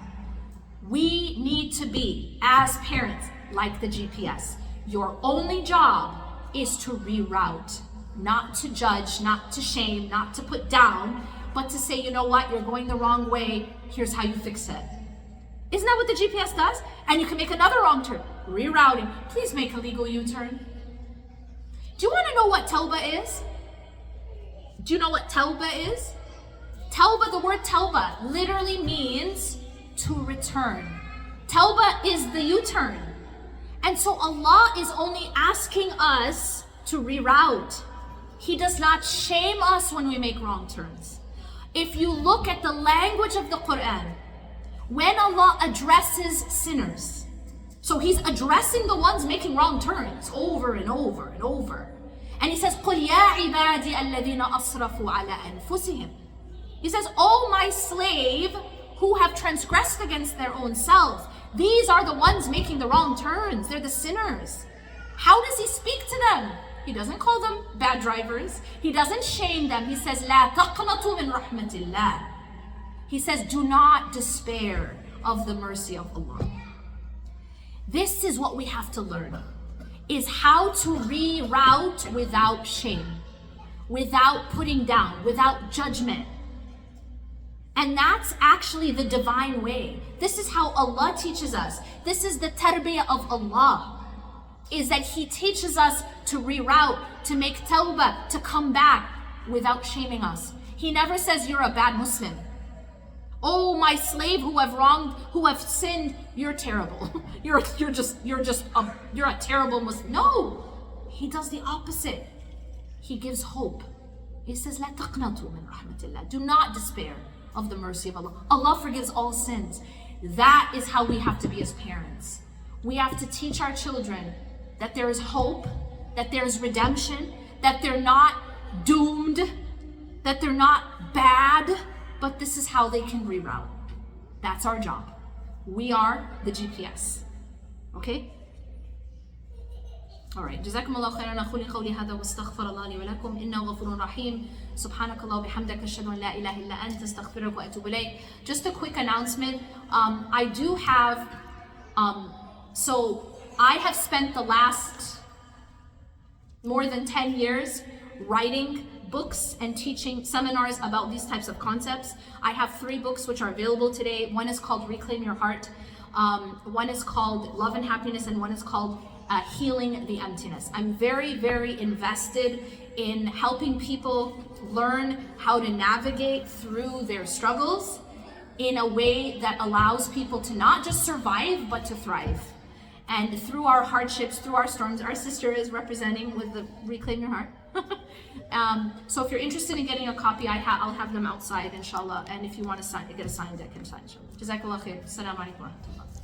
We need to be, as parents, like the GPS. Your only job is to reroute, not to judge, not to shame, not to put down, but to say, you know what, you're going the wrong way, here's how you fix it. Isn't that what the GPS does? And you can make another wrong turn. Rerouting. Please make a legal U-turn. Do you want to know what tawbah is? Do you know what tawbah is? Tawbah, the word tawbah literally means to return. Tawbah is the U-turn. And so Allah is only asking us to reroute. He does not shame us when we make wrong turns. If you look at the language of the Quran, when Allah addresses sinners, so He's addressing the ones making wrong turns over and over and over. And He says, قُلْ يَا عِبَادِي الَّذِينَ أَصْرَفُوا عَلَىٰ أَنفُسِهِمْ. He says, oh my slave who have transgressed against their own self. These are the ones making the wrong turns. They're the sinners. How does He speak to them? He doesn't call them bad drivers. He doesn't shame them. He says, لَا تَقْنَطُوا مِنْ رَحْمَةِ اللَّهِ. He says, do not despair of the mercy of Allah. This is what we have to learn, is how to reroute without shame, without putting down, without judgment. And that's actually the divine way. This is how Allah teaches us. This is the tarbiyah of Allah, is that He teaches us to reroute, to make tawbah, to come back without shaming us. He never says you're a bad Muslim. Oh, my slave who have wronged, who have sinned, you're terrible. You're a terrible Muslim. No, He does the opposite. He gives hope. He says, لا تقنطوا من رحمة الله. Do not despair of the mercy of Allah. Allah forgives all sins. That is how we have to be as parents. We have to teach our children that there is hope, that there is redemption, that they're not doomed, that they're not bad, but this is how they can reroute. That's our job. We are the GPS. Okay? Alright. جزاكم الله خيرا. أقول قولي هذا واستغفر الله لي ولكم إنه غفور رحيم. سبحانك الله وبحمدك أشهد أن لا إله إلا أنت أستغفرك وأتوب إليك. Just a quick announcement. I do have so I have spent the last more than 10 years writing books and teaching seminars about these types of concepts. I have 3 books which are available today. One is called Reclaim Your Heart. One is called Love and Happiness, and one is called Healing the Emptiness. I'm very, very invested in helping people learn how to navigate through their struggles in a way that allows people to not just survive, but to thrive. And through our hardships, through our storms, our sister is representing with the Reclaim Your Heart. So if you're interested in getting a copy, I'll have them outside, inshallah. And if you want to get a signed, I can sign. Jazakallah khair. Assalamu alaikum wa rahmatullah.